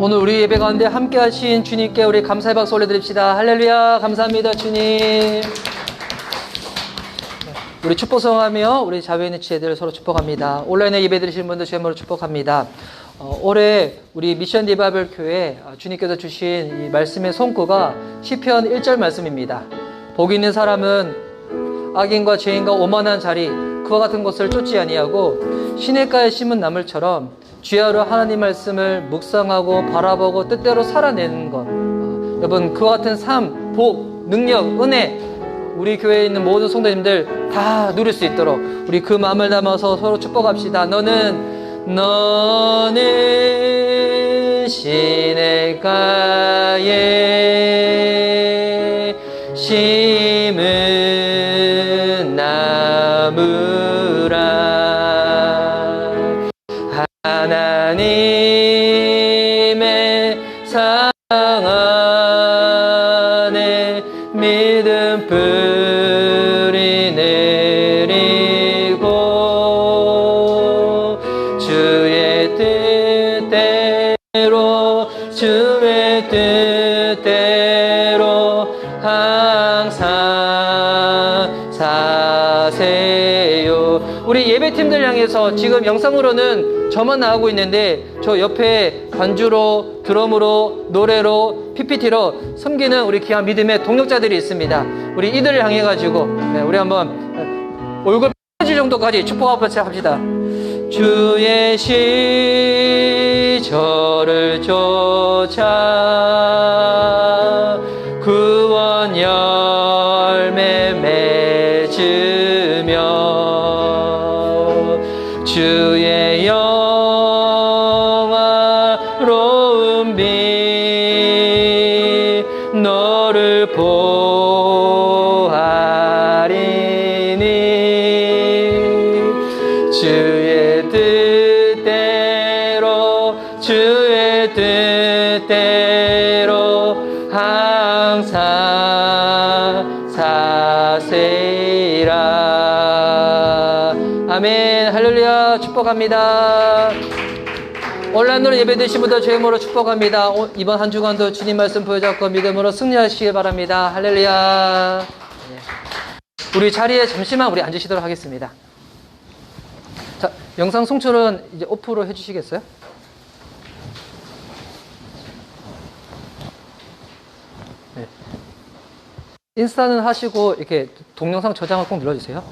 오늘 우리 예배 가운데 함께 하신 주님께 우리 감사의 박수 올려드립시다. 할렐루야. 감사합니다 주님. 우리 축복성하며 우리 자비에 있는 지혜들을 서로 축복합니다. 온라인에 예배 드리시는 분들 주님으로 축복합니다. 올해 우리 미션 리바이벌 교회 주님께서 주신 이 말씀의 손구가 시편 1절 말씀입니다. 복 있는 사람은 악인과 죄인과 오만한 자리 그와 같은 곳을 쫓지 아니하고 시냇가에 심은 나물처럼 주야로 하나님 말씀을 묵상하고 바라보고 뜻대로 살아내는 것. 여러분 그와 같은 삶, 복, 능력, 은혜 우리 교회에 있는 모든 성도님들 다 누릴 수 있도록 우리 그 마음을 담아서 서로 축복합시다. 너는 시냇가에 심은 나무라 하나님의 사랑 안에 믿음 뿌리 내리고 주의 뜻대로 항상 사세요. 우리 예배팀들 향해서 지금 영상으로는 저만 나가고 있는데 저 옆에 반주로, 드럼으로, 노래로, PPT로 섬기는 우리 귀한 믿음의 동력자들이 있습니다. 우리 이들을 향해 가지고 우리 한번 얼굴 펴질 정도까지 축복 한번 합시다. 주의 시절을 쫓아 구원 열매 맺으며 주의 영화로운 빛 너를 보아리니 주의 뜻대로 항상 사세이라. 아멘. 할렐루야. 축복합니다. 온라인으로 예배드리신 분들 주의 이름으로 축복합니다. 이번 한 주간도 주님 말씀 보여잡고 믿음으로 승리하시길 바랍니다. 할렐루야. 우리 자리에 잠시만 우리 앉으시도록 하겠습니다. 자, 영상 송출은 이제 오프로 해주시겠어요? 네. 인스타는 하시고 이렇게 동영상 저장을 꼭 눌러주세요.